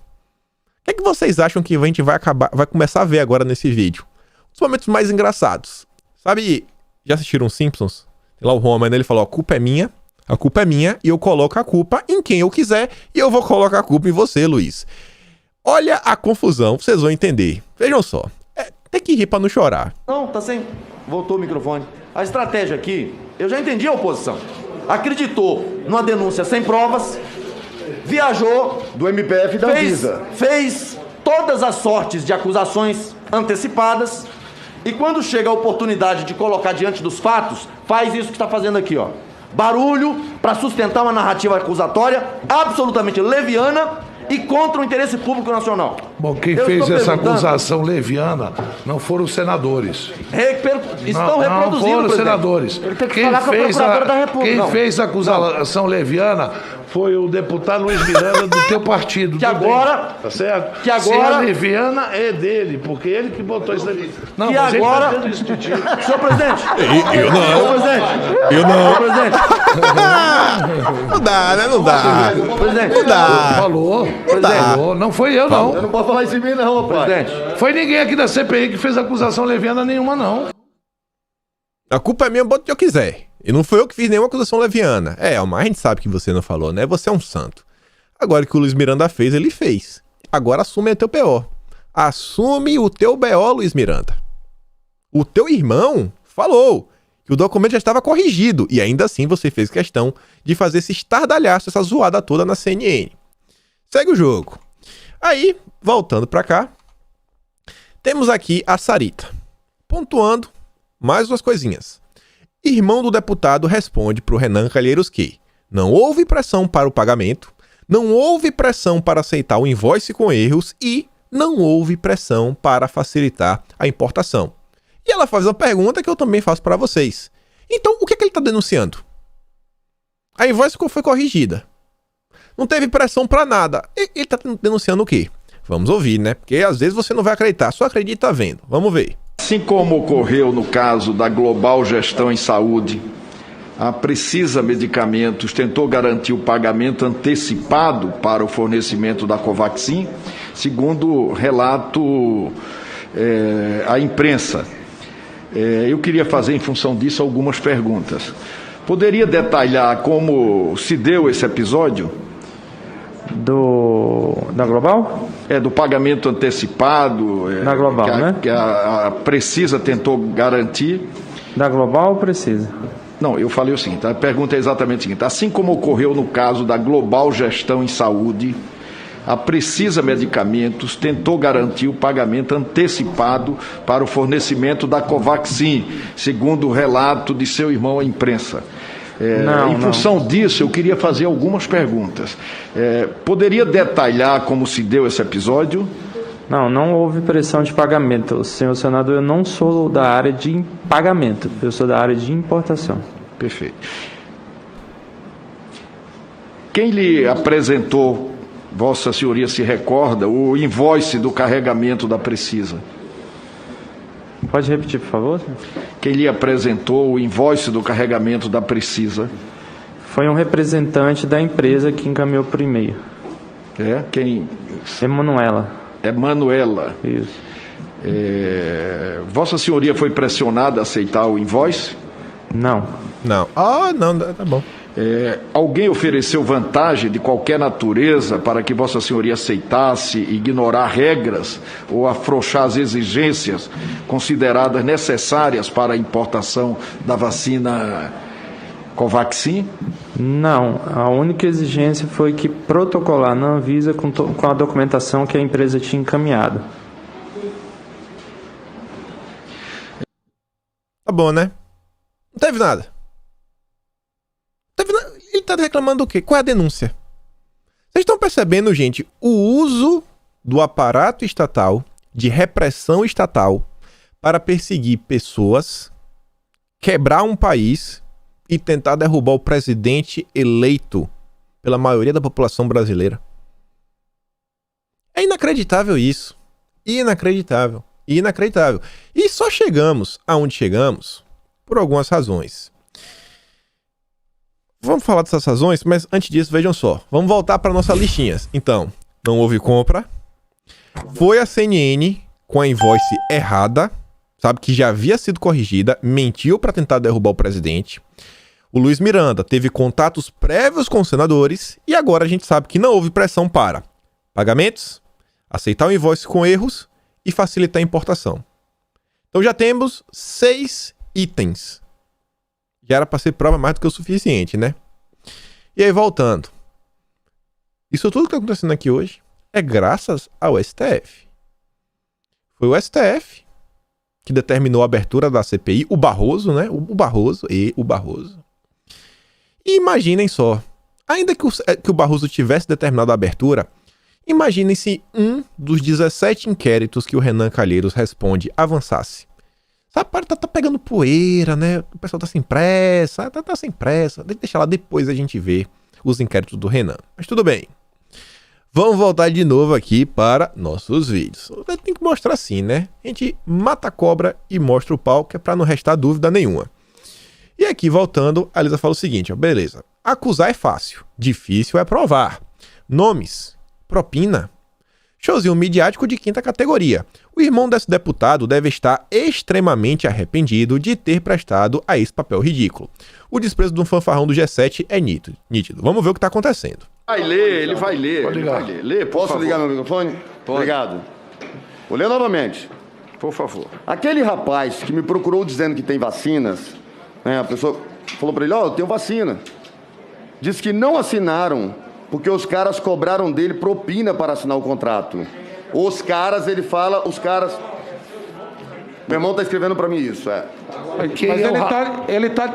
O que é que vocês acham que a gente vai começar a ver agora nesse vídeo? Os momentos mais engraçados. Sabe, já assistiram Simpsons? Tem lá o Homer, né? Ele falou, a culpa é minha, e eu coloco a culpa em quem eu quiser, e eu vou colocar a culpa em você, Luiz. Olha a confusão, vocês vão entender. Vejam só, tem que rir pra não chorar. Não, tá sem... Voltou o microfone. A estratégia aqui, eu já entendi a oposição. Acreditou numa denúncia sem provas, viajou... Do MPF da Visa. Fez todas as sortes de acusações antecipadas e quando chega a oportunidade de colocar diante dos fatos, faz isso que está fazendo aqui, ó. Barulho para sustentar uma narrativa acusatória absolutamente leviana e contra o interesse público nacional. Bom, quem fez essa acusação leviana não foram os senadores. Estão reproduzindo, não foram os presidente. senadores. Ele tem que falar com a procuradora da República. Quem fez a acusação leviana foi o deputado Luiz Miranda do teu partido. Que agora... Tá certo? Que agora... Se a leviana é dele, porque ele que botou isso ali. Não, que mas agora... ele tá dando isso de ti. Senhor presidente. Eu não. Senhor presidente. Eu não. Senhor presidente. Não dá, né? Não dá. Presidente. Não dá. Falou. Não dá. Falou. Não foi eu, não. Eu não posso falar isso em mim, não, rapaz. Presidente. Foi ninguém aqui da CPI que fez acusação leviana nenhuma, não. A culpa é minha, bota o que eu quiser. E não foi eu que fiz nenhuma acusação leviana. Mas a gente sabe que você não falou, né? Você é um santo. Agora que o Luiz Miranda fez, ele fez. Agora assume o teu BO. Assume o teu BO, Luiz Miranda. O teu irmão falou que o documento já estava corrigido. E ainda assim você fez questão de fazer esse estardalhaço, essa zoada toda na CNN. Segue o jogo. Aí, voltando pra cá, temos aqui a Sarita. Pontuando mais duas coisinhas. Irmão do deputado responde pro Renan Calheiros que não houve pressão para o pagamento, não houve pressão para aceitar o invoice com erros e não houve pressão para facilitar a importação. E ela faz uma pergunta que eu também faço para vocês. Então, o que é que ele está denunciando? A invoice foi corrigida. Não teve pressão para nada. Ele está denunciando o quê? Vamos ouvir, né? Porque às vezes você não vai acreditar, só acredita vendo. Vamos ver. Assim como ocorreu no caso da Global Gestão em Saúde, a Precisa Medicamentos tentou garantir o pagamento antecipado para o fornecimento da Covaxin, segundo relato à imprensa. Eu queria fazer, em função disso, algumas perguntas. Poderia detalhar como se deu esse episódio? Da Global? Do pagamento antecipado. Da Global, né? Que a Precisa tentou garantir. Da Global ou Precisa? Não, eu falei o seguinte, a pergunta é exatamente o seguinte: assim como ocorreu no caso da Global Gestão em Saúde, a Precisa Medicamentos tentou garantir o pagamento antecipado para o fornecimento da Covaxin, segundo o relato de seu irmão à imprensa. Em função disso, eu queria fazer algumas perguntas. Poderia detalhar como se deu esse episódio? Não houve pressão de pagamento. Senhor senador, eu não sou da área de pagamento, eu sou da área de importação. Perfeito. Quem lhe apresentou, Vossa Senhoria se recorda, o invoice do carregamento da Precisa? Pode repetir, por favor? Quem lhe apresentou o invoice do carregamento da Precisa? Foi um representante da empresa que encaminhou por e-mail. Quem? Emanuela. Isso. Vossa Senhoria foi pressionada a aceitar o invoice? Não. Não, tá bom. Alguém ofereceu vantagem de qualquer natureza para que Vossa Senhoria aceitasse ignorar regras ou afrouxar as exigências consideradas necessárias para a importação da vacina Covaxin? Não, a única exigência foi que protocolar na Anvisa com a documentação que a empresa tinha encaminhado. Tá bom, né? Não teve nada. Ele tá reclamando do quê? Qual é a denúncia? Vocês estão percebendo, gente, o uso do aparato estatal, de repressão estatal, para perseguir pessoas, quebrar um país e tentar derrubar o presidente eleito pela maioria da população brasileira. É inacreditável isso. Inacreditável. E só chegamos aonde chegamos por algumas razões. Vamos falar dessas razões, mas antes disso, vejam só. Vamos voltar para nossa listinha. Então, não houve compra. Foi a CNN com a invoice errada, sabe, que já havia sido corrigida, mentiu para tentar derrubar o presidente. O Luiz Miranda teve contatos prévios com os senadores e agora a gente sabe que não houve pressão para pagamentos, aceitar o invoice com erros e facilitar a importação. Então já temos 6 itens. Já era para ser prova mais do que o suficiente, né? E aí, voltando. Isso tudo que está acontecendo aqui hoje é graças ao STF. Foi o STF que determinou a abertura da CPI, o Barroso, né? O Barroso. E imaginem só, ainda que o Barroso tivesse determinado a abertura, imaginem se um dos 17 inquéritos que o Renan Calheiros responde avançasse. Sabe, tá pegando poeira, né? O pessoal tá sem pressa, tá sem pressa. Deixa lá, depois a gente vê os inquéritos do Renan. Mas tudo bem. Vamos voltar de novo aqui para nossos vídeos. Tem que mostrar assim, né? A gente mata a cobra e mostra o pau, que é pra não restar dúvida nenhuma. E aqui, voltando, a Lisa fala o seguinte, ó, beleza. Acusar é fácil, difícil é provar. Nomes, propina. Showzinho midiático de quinta categoria. O irmão desse deputado deve estar extremamente arrependido de ter prestado a esse papel ridículo. O desprezo de um fanfarrão do G7 é nítido. Vamos ver o que está acontecendo. Ele vai ler. Pode ligar. Posso ligar meu microfone? Pode. Obrigado. Vou ler novamente. Por favor. Aquele rapaz que me procurou dizendo que tem vacinas, né, a pessoa falou para ele, eu tenho vacina. Diz que não assinaram porque os caras cobraram dele propina para assinar o contrato. Os caras. Meu irmão tá escrevendo para mim isso, Mas ele tá...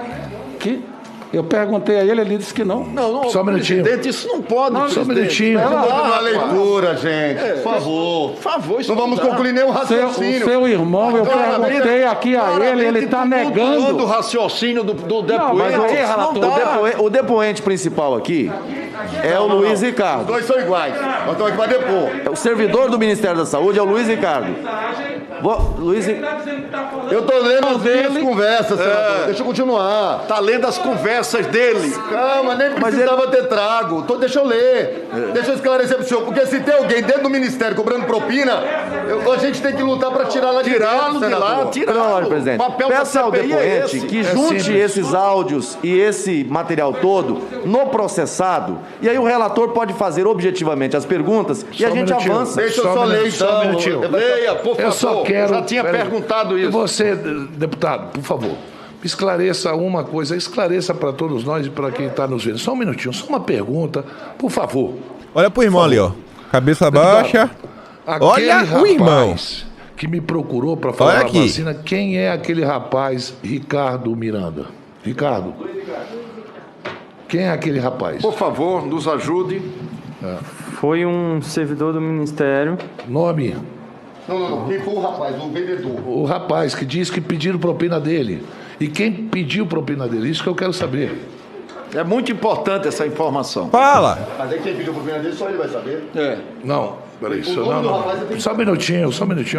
Que? Eu perguntei a ele, ele disse que não. Não, Só um minutinho. presidente, isso não pode. Só um minutinho. Vamos uma leitura, gente. Por favor. Por favor, isso não vamos concluir nenhum raciocínio. O seu irmão, eu perguntei aqui a ele está negando. O raciocínio do depoente. O depoente principal aqui é o Luiz Ricardo. Os dois são iguais. Nós estamos aqui para depor. O servidor do Ministério da Saúde é o Luiz Ricardo. Eu estou lendo as minhas conversas, senador. Deixa eu continuar. Está lendo as conversas dele. Calma, nem precisava ter trago. Deixa eu ler. Deixa eu esclarecer para o senhor. Porque se tem alguém dentro do Ministério cobrando propina, a gente tem que lutar para tirar lá de dentro, senador. Não, presidente. Peça ao depoente que junte esses áudios e esse material todo no processado, e aí o relator pode fazer objetivamente as perguntas e a gente avança. Deixa eu só ler Só um minutinho. Leia, por favor. Eu só quero... Já tinha perguntado isso. Você, deputado, por favor, esclareça uma coisa, esclareça para todos nós e para quem está nos vendo. Só um minutinho, só uma pergunta, por favor. Olha pro irmão ali, ó. Cabeça baixa. Olha o irmão que me procurou para falar da vacina. Quem é aquele rapaz, Ricardo Miranda? Ricardo, quem é aquele rapaz? Por favor, nos ajude. Foi um servidor do Ministério. Nome? Não. Quem foi o rapaz? O vendedor. O rapaz que disse que pediram propina dele. E quem pediu propina dele? Isso que eu quero saber. É muito importante essa informação. Fala! Mas aí quem pediu propina dele, só ele vai saber. Não, peraí. Só um minutinho.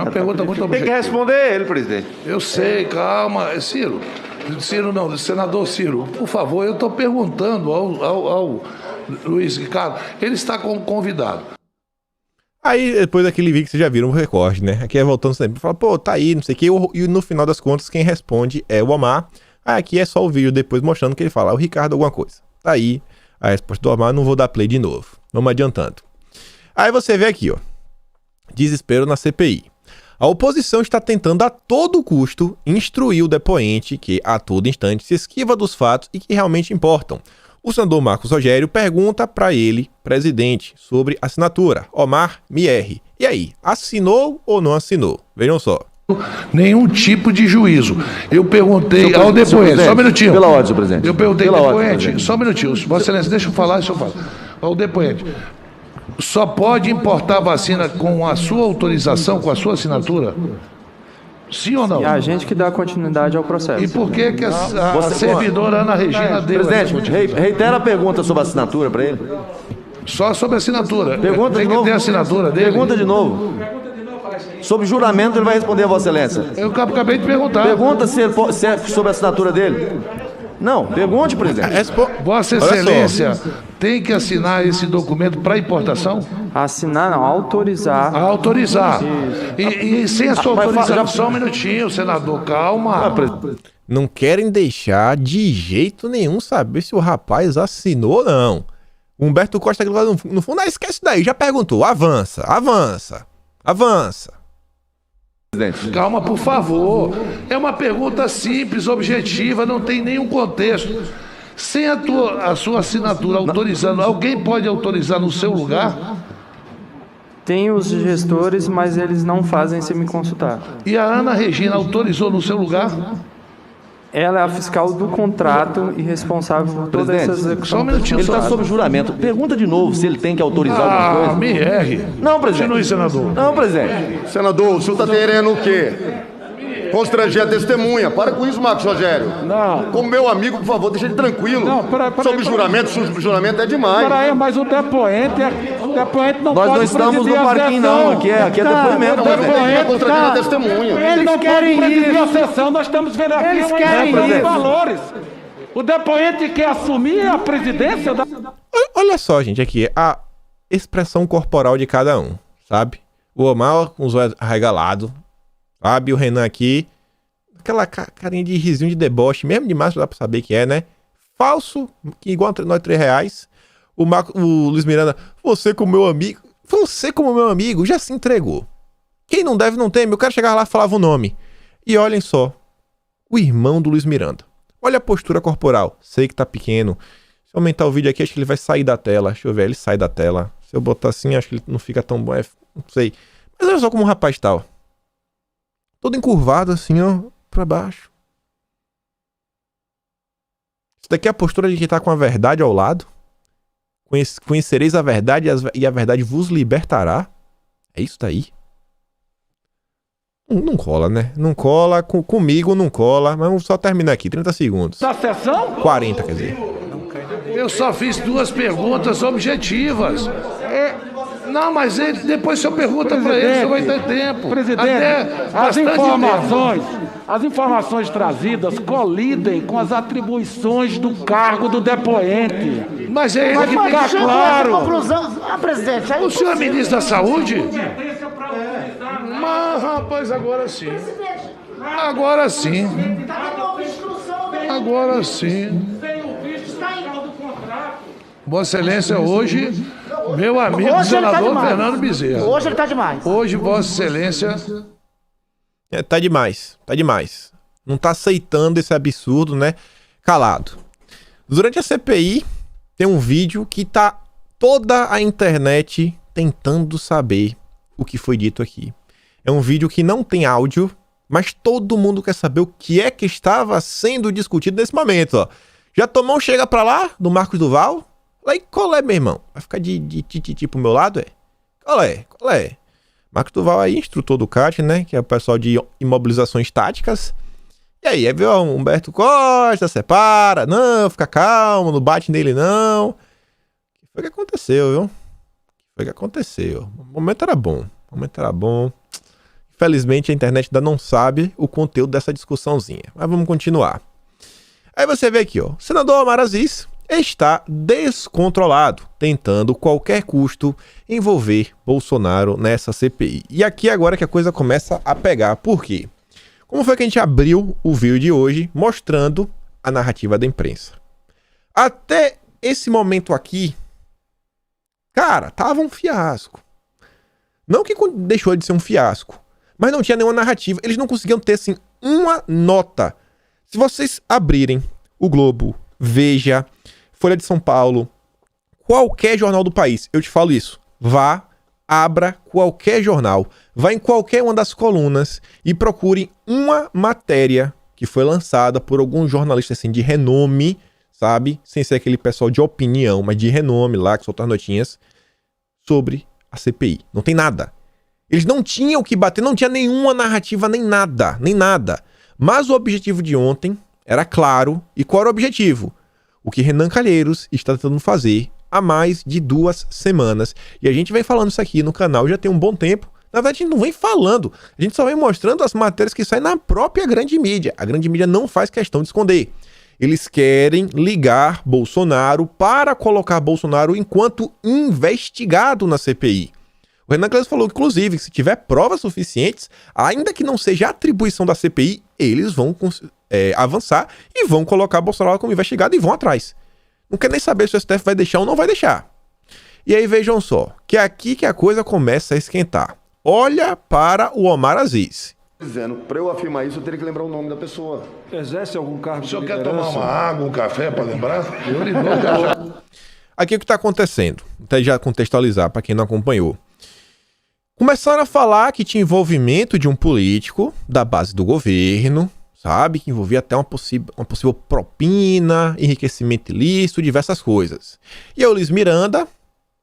Uma pergunta muito objetiva. Tem que responder ele, presidente. Eu sei, calma. Ciro não, senador Ciro, por favor, eu estou perguntando ao Luiz Ricardo. Ele está como convidado. Aí, depois daquele vídeo que vocês já viram o recorte, né? Aqui é voltando sempre. Fala, pô, tá aí, não sei o que. E no final das contas, quem responde é o Omar. Aí aqui é só o vídeo depois mostrando que ele fala, o Ricardo alguma coisa. Tá aí a resposta do Omar, não vou dar play de novo. Vamos adiantando. Aí você vê aqui, ó. Desespero na CPI. A oposição está tentando a todo custo instruir o depoente que a todo instante se esquiva dos fatos e que realmente importam. O senador Marcos Rogério pergunta para ele, presidente, sobre assinatura. Omar, me erre. E aí, assinou ou não assinou? Vejam só. Nenhum tipo de juízo. Eu perguntei ao depoente, só um minutinho. Pela ordem, senhor presidente. Eu perguntei ao depoente, só um minutinho. Vossa Excelência, deixa eu falar, deixa eu falar. Ao depoente, só pode importar vacina com a sua autorização, com a sua assinatura? Sim ou não? E a gente que dá continuidade ao processo. E por que a servidora Ana Regina deu? Presidente, reitera a pergunta sobre a assinatura para ele. Só sobre a assinatura. Pergunta Tem de que novo. ter a assinatura dele. Pergunta de novo. Sobre juramento, ele vai responder a Vossa Excelência. Eu acabei de perguntar. Pergunta se é sobre a assinatura dele. Não, pergunte, presidente. Vossa Excelência tem que assinar esse documento para importação? Assinar, não, autorizar. Autorizar. E sem a sua autorização, só um minutinho, senador, calma. Não querem deixar de jeito nenhum saber se o rapaz assinou ou não. Humberto Costa, no fundo, esquece daí, já perguntou. Avança. Calma, por favor. É uma pergunta simples, objetiva, não tem nenhum contexto. Sem a sua assinatura autorizando, alguém pode autorizar no seu lugar? Tem os gestores, mas eles não fazem sem me consultar. E a Ana Regina autorizou no seu lugar? Ela é a fiscal do contrato e responsável por toda essa execução. Só um minutinho. Ele está sob juramento. Pergunta de novo se ele tem que autorizar alguma coisa. Me erre. Não, presidente. Continue, senador. Não, presidente. Senador, o senhor está querendo o quê? Constranger a testemunha. Para com isso, Marcos Rogério. Não. Como meu amigo, por favor, deixa ele tranquilo. Não, peraí. Juramento é demais. Peraí, mas o depoente não Nós pode não estamos no parquinho, não. Aqui é depoimento. Constranger a testemunha. Eles querem presidir a sessão, nós estamos vendo aqui eles querem valores. O depoente quer assumir a presidência da... Olha só, gente, aqui a expressão corporal de cada um, sabe? O Omar com os olhos arregalados, sabe? O Renan aqui, aquela carinha de risinho de deboche, mesmo demais dá pra saber que é, né? Falso, igual nós R$3. O Luiz Miranda, você como meu amigo, já se entregou. Quem não deve não teme. O cara chegava lá e falava o nome. E olhem só, o irmão do Luiz Miranda. Olha a postura corporal. Sei que tá pequeno. Se eu aumentar o vídeo aqui, acho que ele vai sair da tela. Deixa eu ver, ele sai da tela. Se eu botar assim, acho que ele não fica tão bom. Não sei. Mas olha só como o rapaz tá, ó. Todo encurvado assim, ó, pra baixo. Isso daqui é a postura de quem tá com a verdade ao lado. Conhecereis a verdade e a verdade vos libertará. É isso daí. Não cola, né? Não cola. Comigo não cola. Mas vamos só terminar aqui. 30 segundos. Da sessão? 40, quer dizer. Eu só fiz 2 perguntas objetivas. Não, mas depois você pergunta para ele, você vai ter tempo. Presidente, as informações trazidas colidem com as atribuições do cargo do depoente. Mas é ele que tem que ficar claro. Presidente, aí o senhor é ministro da Saúde? Mas, rapaz, agora sim. Agora sim. Agora sim. Vossa Excelência, hoje, meu amigo senador Fernando Bezerra. Hoje ele tá demais. Hoje, Vossa Excelência... Tá demais, tá demais. Não tá aceitando esse absurdo, né? Calado. Durante a CPI, tem um vídeo que tá toda a internet tentando saber o que foi dito aqui. É um vídeo que não tem áudio, mas todo mundo quer saber o que é que estava sendo discutido nesse momento, ó. Já tomou um chega pra lá, do Marcos Duval? Aí, qual é, meu irmão? Vai ficar de tititi pro meu lado, é? Qual é? Marcos Duval aí, instrutor do CAT, né? Que é o pessoal de imobilizações táticas. E aí viu o Humberto Costa, separa. Não, fica calmo, não bate nele, não. O que foi que aconteceu, viu? O momento era bom. Infelizmente, a internet ainda não sabe o conteúdo dessa discussãozinha. Mas vamos continuar. Aí você vê aqui, ó. O senador Omar Aziz está descontrolado, tentando a qualquer custo envolver Bolsonaro nessa CPI. E aqui agora que a coisa começa a pegar. Por quê? Como foi que a gente abriu o vídeo de hoje mostrando a narrativa da imprensa? Até esse momento aqui, cara, tava um fiasco. Não que deixou de ser um fiasco, mas não tinha nenhuma narrativa. Eles não conseguiam ter, assim, uma nota. Se vocês abrirem o Globo, Veja, Folha de São Paulo, qualquer jornal do país, eu te falo isso, vá, abra qualquer jornal, vá em qualquer uma das colunas e procure uma matéria que foi lançada por algum jornalista assim de renome, sabe? Sem ser aquele pessoal de opinião, mas de renome lá, que soltam as notinhas, sobre a CPI. Não tem nada. Eles não tinham o que bater, não tinha nenhuma narrativa, nem nada. Mas o objetivo de ontem era claro. E qual era o objetivo? O que Renan Calheiros está tentando fazer há mais de 2 semanas. E a gente vem falando isso aqui no canal já tem um bom tempo. Na verdade, a gente não vem falando. A gente só vem mostrando as matérias que saem na própria grande mídia. A grande mídia não faz questão de esconder. Eles querem ligar Bolsonaro para colocar Bolsonaro enquanto investigado na CPI. O Renan Calheiros falou, inclusive, que se tiver provas suficientes, ainda que não seja atribuição da CPI, eles vão avançar e vão colocar Bolsonaro como investigado e vão atrás. Não quer nem saber se o STF vai deixar ou não vai deixar. E aí vejam só, que é aqui que a coisa começa a esquentar. Olha para o Omar Aziz. Dizendo, para eu afirmar isso, eu teria que lembrar o nome da pessoa. Exerce algum cargo de liderança? O senhor quer tomar uma água, um café para lembrar? Eu lhe dou. Aqui o que está acontecendo, até já contextualizar para quem não acompanhou. Começaram a falar que tinha envolvimento de um político da base do governo, sabe? Que envolvia até uma possível propina, enriquecimento ilícito, diversas coisas. E a Ulis Miranda,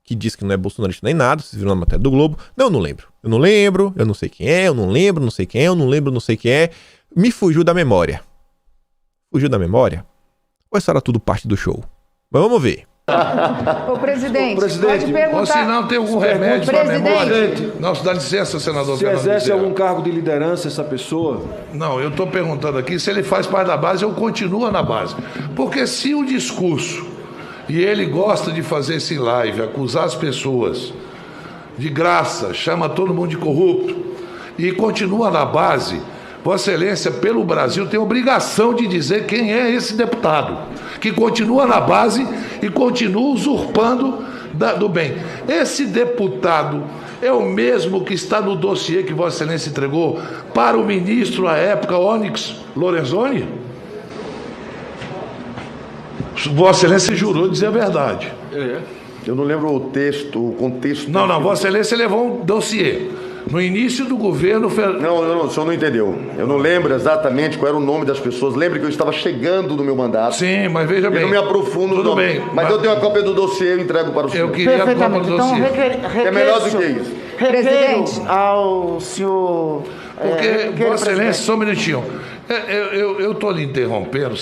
que diz que não é bolsonarista nem nada, vocês viram na matéria do Globo. Não, eu não lembro. Eu não sei quem é, eu não lembro, não sei quem é. Me fugiu da memória. Fugiu da memória? Ou isso era tudo parte do show? Mas vamos ver. Ô, presidente, pode perguntar... Ou se não tem algum remédio para a memória. Não, dá licença, senador. Se exerce algum cargo de liderança essa pessoa? Não, eu estou perguntando aqui se ele faz parte da base ou continua na base. Porque se o discurso, e ele gosta de fazer esse live, acusar as pessoas de graça, chama todo mundo de corrupto, e continua na base, Vossa Excelência, pelo Brasil, tem obrigação de dizer quem é esse deputado, que continua na base e continua usurpando do bem. Esse deputado é o mesmo que está no dossiê que Vossa Excelência entregou para o ministro, à época, Onyx Lorenzoni? Vossa Excelência jurou dizer a verdade. Eu não lembro o texto, o contexto. Não, Vossa Excelência levou um dossiê. No início do governo... Não, o senhor não entendeu. Eu não lembro exatamente qual era o nome das pessoas. Lembre que eu estava chegando no meu mandato. Sim, mas veja bem. Eu não me aprofundo. Tudo bem. Mas eu tenho a cópia do dossiê, eu entrego para o senhor. Eu queria a cópia do dossiê. É melhor do que isso. Presidente, ao senhor... Porque, Vossa Excelência, só um minutinho. Eu estou lhe interrompendo,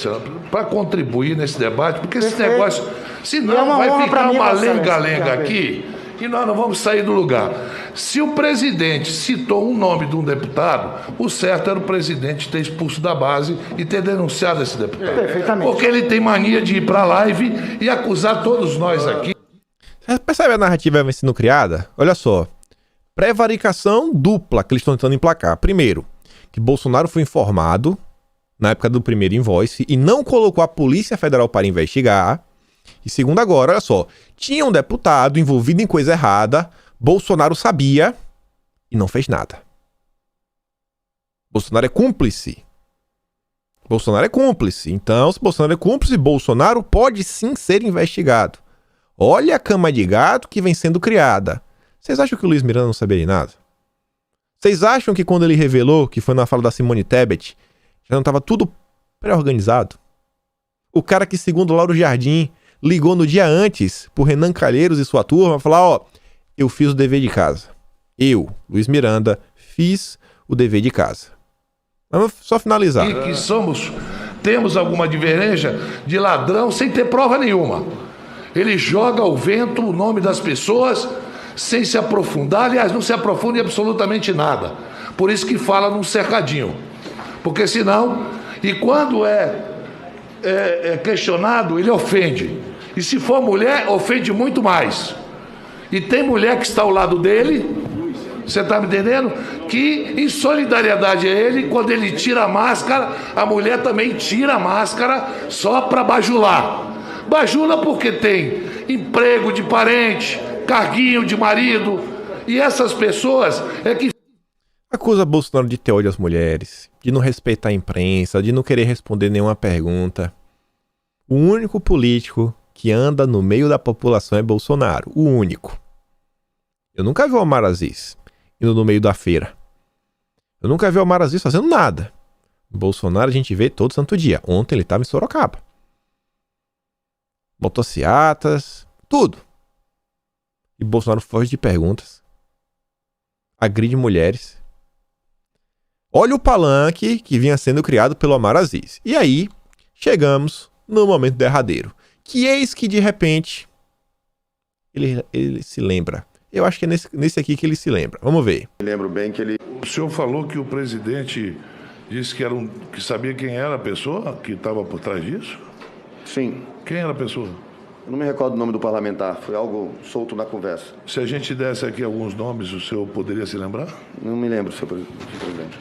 para contribuir nesse debate, porque esse negócio... Senão vai ficar uma lenga-lenga aqui e nós não vamos sair do lugar. Se o presidente citou um nome de um deputado, o certo era o presidente ter expulso da base e ter denunciado esse deputado. Perfeitamente. Porque ele tem mania de ir para a live e acusar todos nós aqui. Você percebe a narrativa sendo criada? Olha só. Prevaricação dupla que eles estão tentando emplacar. Primeiro, que Bolsonaro foi informado na época do primeiro invoice e não colocou a Polícia Federal para investigar. E segundo agora, olha só, tinha um deputado envolvido em coisa errada, Bolsonaro sabia e não fez nada. Bolsonaro é cúmplice. Bolsonaro é cúmplice. Então, se Bolsonaro é cúmplice, Bolsonaro pode sim ser investigado. Olha a cama de gato que vem sendo criada. Vocês acham que o Luiz Miranda não sabia de nada? Vocês acham que quando ele revelou que foi na fala da Simone Tebet, já não estava tudo pré-organizado? O cara que, segundo Lauro Jardim, ligou no dia antes pro Renan Calheiros e sua turma falar, ó, eu fiz o dever de casa. Eu, Luiz Miranda, fiz o dever de casa. Vamos só finalizar. E que temos alguma divergência de ladrão sem ter prova nenhuma. Ele joga ao vento o nome das pessoas sem se aprofundar. Aliás, não se aprofunda em absolutamente nada. Por isso que fala num cercadinho. Porque senão, e quando é questionado, ele ofende. E se for mulher, ofende muito mais. E tem mulher que está ao lado dele, você está me entendendo? Que em solidariedade a ele, quando ele tira a máscara, a mulher também tira a máscara só para bajular. Bajula porque tem emprego de parente, carguinho de marido, e essas pessoas é que... Acusa Bolsonaro de ter ódio às mulheres, de não respeitar a imprensa, de não querer responder nenhuma pergunta. O único político que anda no meio da população é Bolsonaro. O único. Eu nunca vi o Omar Aziz indo no meio da feira. Eu nunca vi o Omar Aziz fazendo nada. Bolsonaro a gente vê todo santo dia. Ontem ele estava em Sorocaba. Motociatas, tudo. E Bolsonaro foge de perguntas. Agride mulheres. Olha o palanque que vinha sendo criado pelo Omar Aziz. E aí, chegamos no momento derradeiro. Que eis que, de repente, ele se lembra. Eu acho que é nesse aqui que ele se lembra. Vamos ver. Eu lembro bem que ele... O senhor falou que o presidente disse que sabia quem era a pessoa que estava por trás disso? Sim. Quem era a pessoa? Eu não me recordo o nome do parlamentar. Foi algo solto na conversa. Se a gente desse aqui alguns nomes, o senhor poderia se lembrar? Não me lembro, senhor presidente.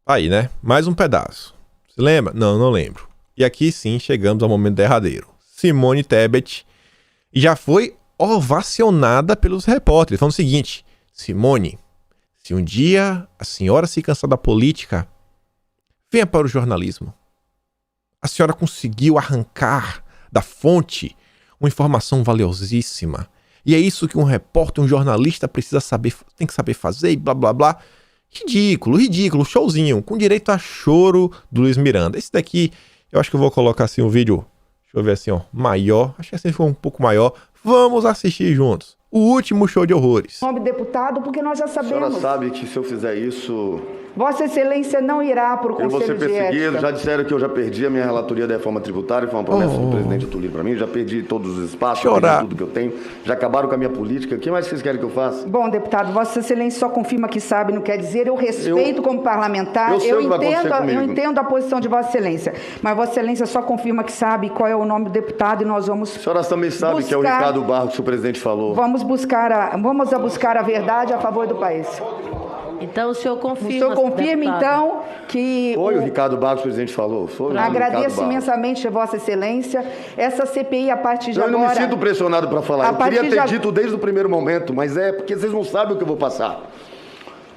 Aí, né? Mais um pedaço. Se lembra? Não, não lembro. E aqui sim chegamos ao momento derradeiro. Simone Tebet e já foi ovacionada pelos repórteres. Falando o seguinte: Simone, se um dia a senhora se cansar da política, venha para o jornalismo. A senhora conseguiu arrancar da fonte uma informação valiosíssima. E é isso que um repórter, um jornalista precisa saber, tem que saber fazer e blá blá blá. Ridículo, ridículo, showzinho, com direito a choro do Luiz Miranda. Esse daqui, eu acho que eu vou colocar assim um vídeo, deixa eu ver assim, ó, maior. Acho que assim ficou um pouco maior. Vamos assistir juntos. O último show de horrores. Nome deputado, porque nós já sabemos. A senhora sabe que se eu fizer isso... Vossa Excelência não irá para o Conselho de Ética. Eu vou ser perseguido, já disseram que eu já perdi a minha relatoria da reforma tributária, foi uma promessa do presidente Tulio para mim, já perdi todos os espaços, perdi tudo que eu tenho, já acabaram com a minha política, o que mais vocês querem que eu faça? Bom, deputado, Vossa Excelência só confirma que sabe, não quer dizer, eu respeito como parlamentar, eu entendo a posição de Vossa Excelência, mas Vossa Excelência só confirma que sabe qual é o nome do deputado e nós vamos... A senhora também sabe que é o Ricardo Barros que o presidente falou. Vamos buscar a verdade a favor do país. Então o senhor confirma. O senhor confirma, então, que... Foi o Ricardo Barros que o presidente falou. Foi agradeço imensamente a Vossa Excelência. Essa CPI, a partir de agora... Eu não me sinto pressionado para falar. Eu queria ter dito desde o primeiro momento, mas é porque vocês não sabem o que eu vou passar.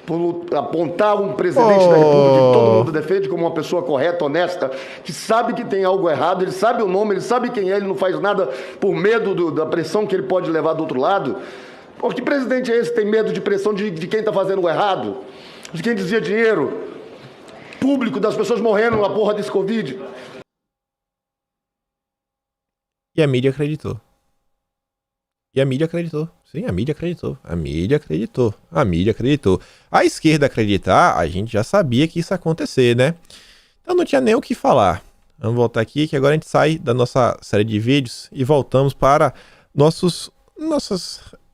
Por apontar um presidente da República que todo mundo defende como uma pessoa correta, honesta, que sabe que tem algo errado, ele sabe o nome, ele sabe quem é, ele não faz nada por medo da pressão que ele pode levar do outro lado. Pô, que presidente é esse que tem medo de pressão de quem está fazendo o errado? De quem desvia dinheiro público, das pessoas morrendo na porra desse Covid? E a mídia acreditou. E a mídia acreditou. Sim, a mídia acreditou. A mídia acreditou. A mídia acreditou. A esquerda acreditar, a gente já sabia que isso ia acontecer, né? Então não tinha nem o que falar. Vamos voltar aqui, que agora a gente sai da nossa série de vídeos e voltamos para nossas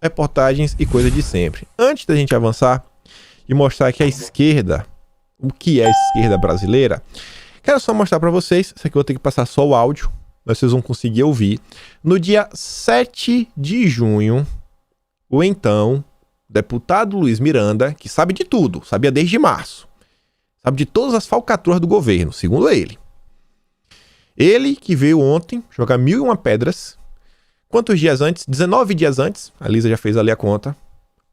reportagens e coisas de sempre. Antes da gente avançar e mostrar que a esquerda, o que é a esquerda brasileira, quero só mostrar para vocês, isso aqui eu vou ter que passar só o áudio, mas vocês vão conseguir ouvir. No dia 7 de junho, o então deputado Luiz Miranda, que sabe de tudo, sabia desde março, sabe de todas as falcatruas do governo, segundo ele. Ele que veio ontem jogar 1.001 pedras. Quantos dias antes? 19 dias antes. A Lisa já fez ali a conta.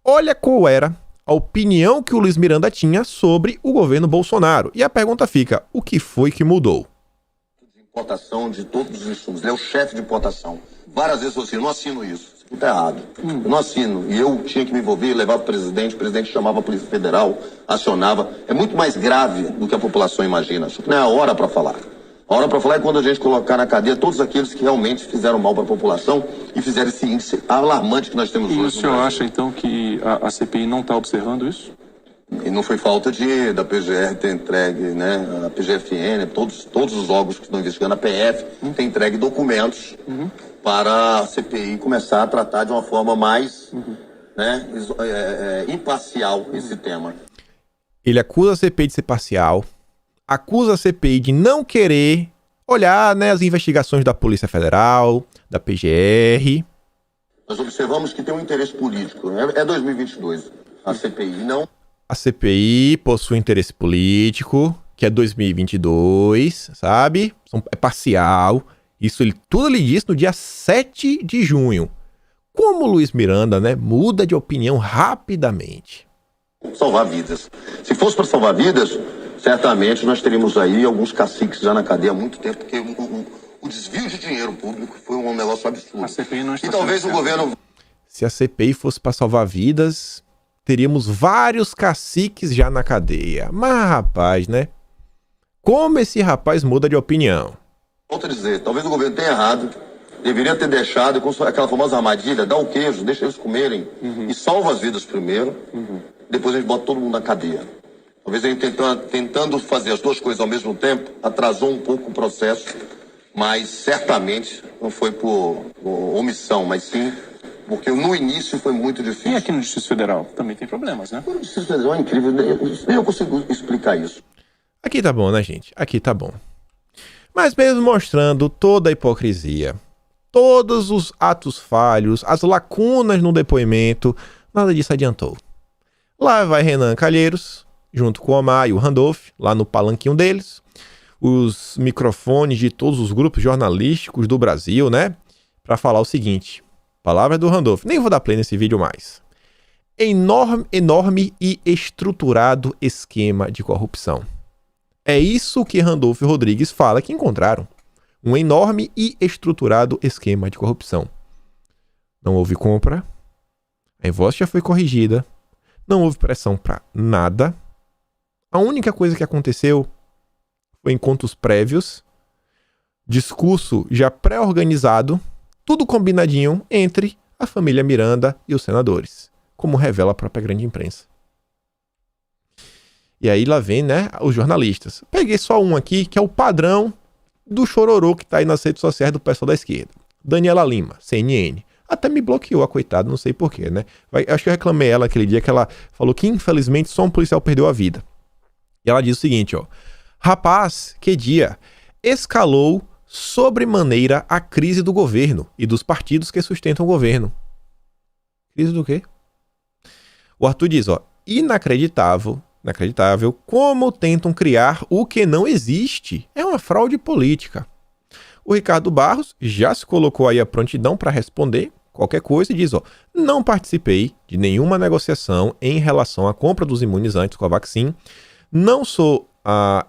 Olha qual era a opinião que o Luiz Miranda tinha sobre o governo Bolsonaro. E a pergunta fica, o que foi que mudou? Importação de todos os insumos. Ele é o chefe de importação. Várias vezes eu não assino isso. Isso está errado. Eu não assino. E eu tinha que me envolver, levar para o presidente chamava a Polícia Federal, acionava. É muito mais grave do que a população imagina. Isso não é a hora para falar. A hora para falar é quando a gente colocar na cadeia todos aqueles que realmente fizeram mal para a população e fizeram esse índice alarmante que nós temos hoje. E o senhor acha, então, que a CPI não está observando isso? E não foi falta da PGR ter entregue, né? A PGFN, todos os órgãos que estão investigando, a PF, tem entregue documentos para a CPI começar a tratar de uma forma mais imparcial esse tema. Ele acusa a CPI de ser parcial, acusa a CPI de não querer olhar, né, as investigações da Polícia Federal, da PGR. Nós observamos que tem um interesse político. É 2022. A CPI não... A CPI possui interesse político, que é 2022, sabe? É parcial. Isso tudo ele disse no dia 7 de junho. Como o Luiz Miranda, né, muda de opinião rapidamente. Salvar vidas. Se fosse para salvar vidas, certamente nós teríamos aí alguns caciques já na cadeia há muito tempo, porque o desvio de dinheiro público foi um negócio absurdo. A CPI não está e talvez o governo... Se a CPI fosse para salvar vidas, teríamos vários caciques já na cadeia. Mas, rapaz, né? Como esse rapaz muda de opinião? Volto a dizer, talvez o governo tenha errado, deveria ter deixado, com aquela famosa armadilha, dá o queijo, deixa eles comerem e salva as vidas primeiro, depois a gente bota todo mundo na cadeia. Talvez a gente tentando fazer as duas coisas ao mesmo tempo, atrasou um pouco o processo, mas certamente não foi por omissão, mas sim porque no início foi muito difícil. E aqui no Distrito Federal também tem problemas, né? O Distrito Federal é incrível, nem eu consigo explicar isso. Aqui tá bom, né, gente? Aqui tá bom. Mas mesmo mostrando toda a hipocrisia, todos os atos falhos, as lacunas no depoimento, nada disso adiantou. Lá vai Renan Calheiros, junto com o Omar e o Randolph, lá no palanquinho deles, os microfones de todos os grupos jornalísticos do Brasil, né? Para falar o seguinte, palavra do Randolph, nem vou dar play nesse vídeo mais. Enorme e estruturado esquema de corrupção. É isso que Randolph Rodrigues fala que encontraram. Um enorme e estruturado esquema de corrupção. Não houve compra, a invoice já foi corrigida, não houve pressão para nada. A única coisa que aconteceu foi encontros prévios, discurso já pré-organizado, tudo combinadinho entre a família Miranda e os senadores, como revela a própria grande imprensa. E aí lá vem, né, os jornalistas. Peguei só um aqui, que é o padrão do chororô que tá aí nas redes sociais do pessoal da esquerda. Daniela Lima, CNN. Até me bloqueou a coitada, não sei porquê, né? Acho que eu reclamei ela aquele dia que ela falou que infelizmente só um policial perdeu a vida. E ela diz o seguinte, ó. Rapaz, que dia, escalou sobremaneira a crise do governo e dos partidos que sustentam o governo. Crise do quê? O Arthur diz, ó, inacreditável como tentam criar o que não existe. É uma fraude política. O Ricardo Barros já se colocou aí à prontidão para responder qualquer coisa e diz, ó, não participei de nenhuma negociação em relação à compra dos imunizantes com a Vaccin, não sou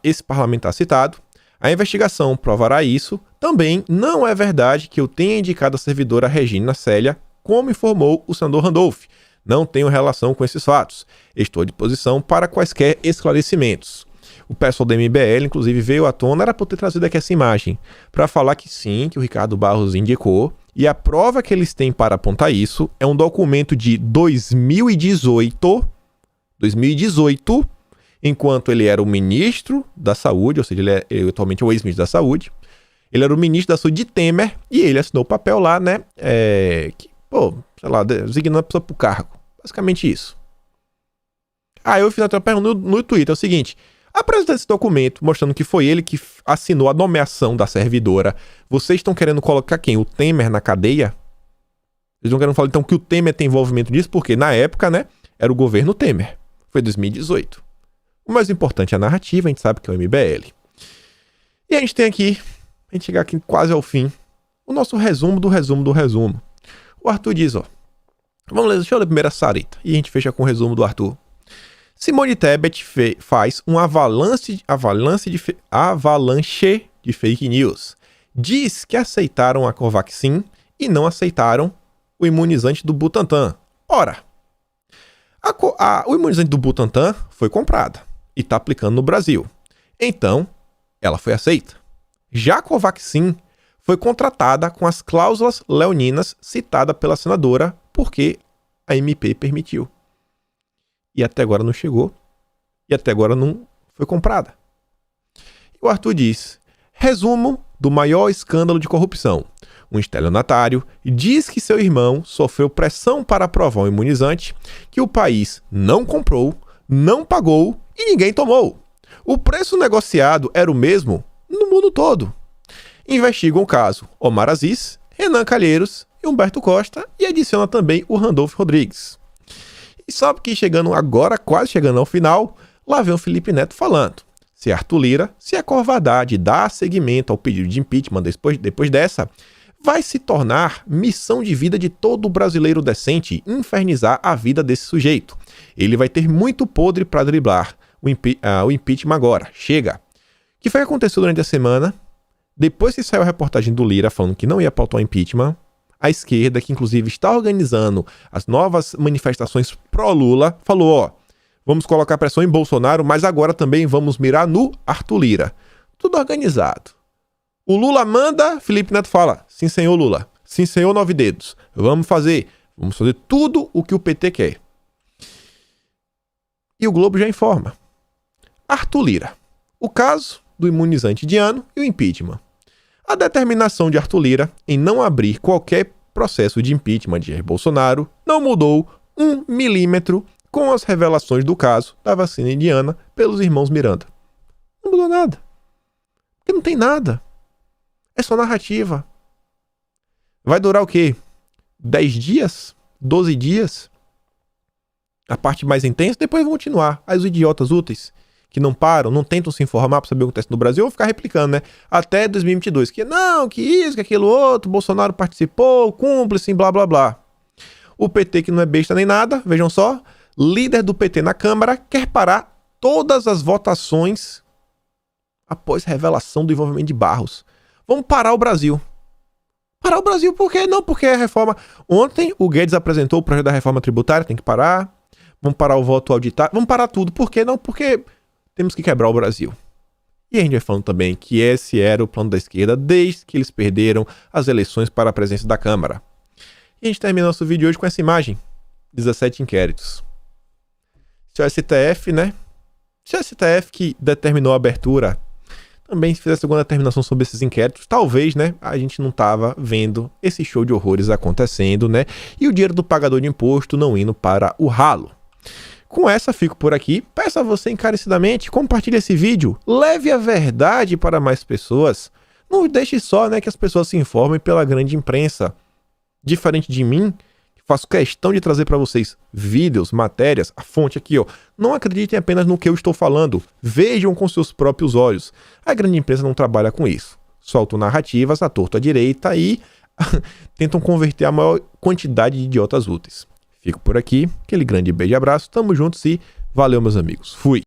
esse parlamentar citado, a investigação provará isso, também não é verdade que eu tenha indicado a servidora Regina Célia como informou o senador Randolph. Não tenho relação com esses fatos. Estou à disposição para quaisquer esclarecimentos. O pessoal do MBL, inclusive, veio à tona, era por ter trazido aqui essa imagem, para falar que sim, que o Ricardo Barros indicou, e a prova que eles têm para apontar isso é um documento de 2018, enquanto ele era o ministro da Saúde, ou seja, ele atualmente é o ex-ministro da Saúde, ele era o ministro da Saúde de Temer, e ele assinou o papel lá, né, designando a pessoa pro cargo. Basicamente isso. Aí eu fiz até uma pergunta no Twitter, é o seguinte: apresentando esse documento, mostrando que foi ele que assinou a nomeação da servidora, vocês estão querendo colocar quem? O Temer na cadeia? Vocês estão querendo falar então que o Temer tem envolvimento nisso? Porque na época, né, era o governo Temer. Foi 2018. O mais importante é a narrativa, a gente sabe que é o MBL. E a gente tem aqui, a gente chegar aqui quase ao fim, o nosso resumo do resumo do resumo. O Arthur diz, ó, vamos ler, deixa eu ler primeiro a Sarita, e a gente fecha com o resumo do Arthur. Simone Tebet faz um avalanche de fake news. Diz que aceitaram a Covaxin e não aceitaram o imunizante do Butantan. Ora, o imunizante do Butantan foi comprado e está aplicando no Brasil. Então, ela foi aceita. Já a Covaxin foi contratada com as cláusulas leoninas citadas pela senadora porque a MP permitiu. E até agora não chegou. E até agora não foi comprada. E o Arthur diz: resumo do maior escândalo de corrupção. Um estelionatário diz que seu irmão sofreu pressão para aprovar um imunizante que o país não comprou, não pagou e ninguém tomou. O preço negociado era o mesmo no mundo todo. Investigam o caso Omar Aziz, Renan Calheiros e Humberto Costa e adiciona também o Randolph Rodrigues. E sabe que chegando agora, quase chegando ao final, lá vem o Felipe Neto falando. Se Arthur Lira, se a Corvadade dá seguimento ao pedido de impeachment depois dessa, vai se tornar missão de vida de todo brasileiro decente infernizar a vida desse sujeito. Ele vai ter muito podre para driblar o impeachment agora. Chega. O que foi que aconteceu durante a semana? Depois que saiu a reportagem do Lira falando que não ia pautar o impeachment, a esquerda, que inclusive está organizando as novas manifestações pró-Lula, falou, ó, vamos colocar pressão em Bolsonaro, mas agora também vamos mirar no Arthur Lira. Tudo organizado. O Lula manda, Felipe Neto fala, sim senhor Lula, sim senhor Nove Dedos, vamos fazer tudo o que o PT quer. E o Globo já informa. Arthur Lira, o caso do imunizante de ano e o impeachment. A determinação de Arthur Lira em não abrir qualquer processo de impeachment de Jair Bolsonaro não mudou 1 milímetro com as revelações do caso da vacina indiana pelos irmãos Miranda. Não mudou nada. Porque não tem nada. É só narrativa. Vai durar o quê? 10 dias? 12 dias? A parte mais intensa, depois vão continuar. Aí os idiotas úteis que não param, não tentam se informar para saber o que acontece no Brasil, vão ficar replicando, né? Até 2022, que não, que isso, que aquilo outro, Bolsonaro participou, cúmplice, blá, blá, blá. O PT, que não é besta nem nada, vejam só, líder do PT na Câmara, quer parar todas as votações após revelação do envolvimento de Barros. Vamos parar o Brasil. Parar o Brasil por quê? Não, porque a reforma... Ontem o Guedes apresentou o projeto da reforma tributária, tem que parar. Vamos parar o voto auditário, vamos parar tudo. Por quê? Não, porque... temos que quebrar o Brasil. E a gente vai falando também que esse era o plano da esquerda desde que eles perderam as eleições para a presidência da Câmara. E a gente termina nosso vídeo hoje com essa imagem. 17 inquéritos. Se o STF, né? Se o STF que determinou a abertura também fizesse alguma determinação sobre esses inquéritos, talvez, né? A gente não tava vendo esse show de horrores acontecendo, né? E o dinheiro do pagador de imposto não indo para o ralo. Com essa, fico por aqui. Peço a você encarecidamente, compartilhe esse vídeo, leve a verdade para mais pessoas. Não deixe só, né, que as pessoas se informem pela grande imprensa. Diferente de mim, que faço questão de trazer para vocês vídeos, matérias, a fonte aqui, ó. Não acreditem apenas no que eu estou falando. Vejam com seus próprios olhos. A grande imprensa não trabalha com isso. Soltam narrativas à torta à direita e tentam converter a maior quantidade de idiotas úteis. Fico por aqui, aquele grande beijo e abraço, tamo juntos e valeu, meus amigos. Fui!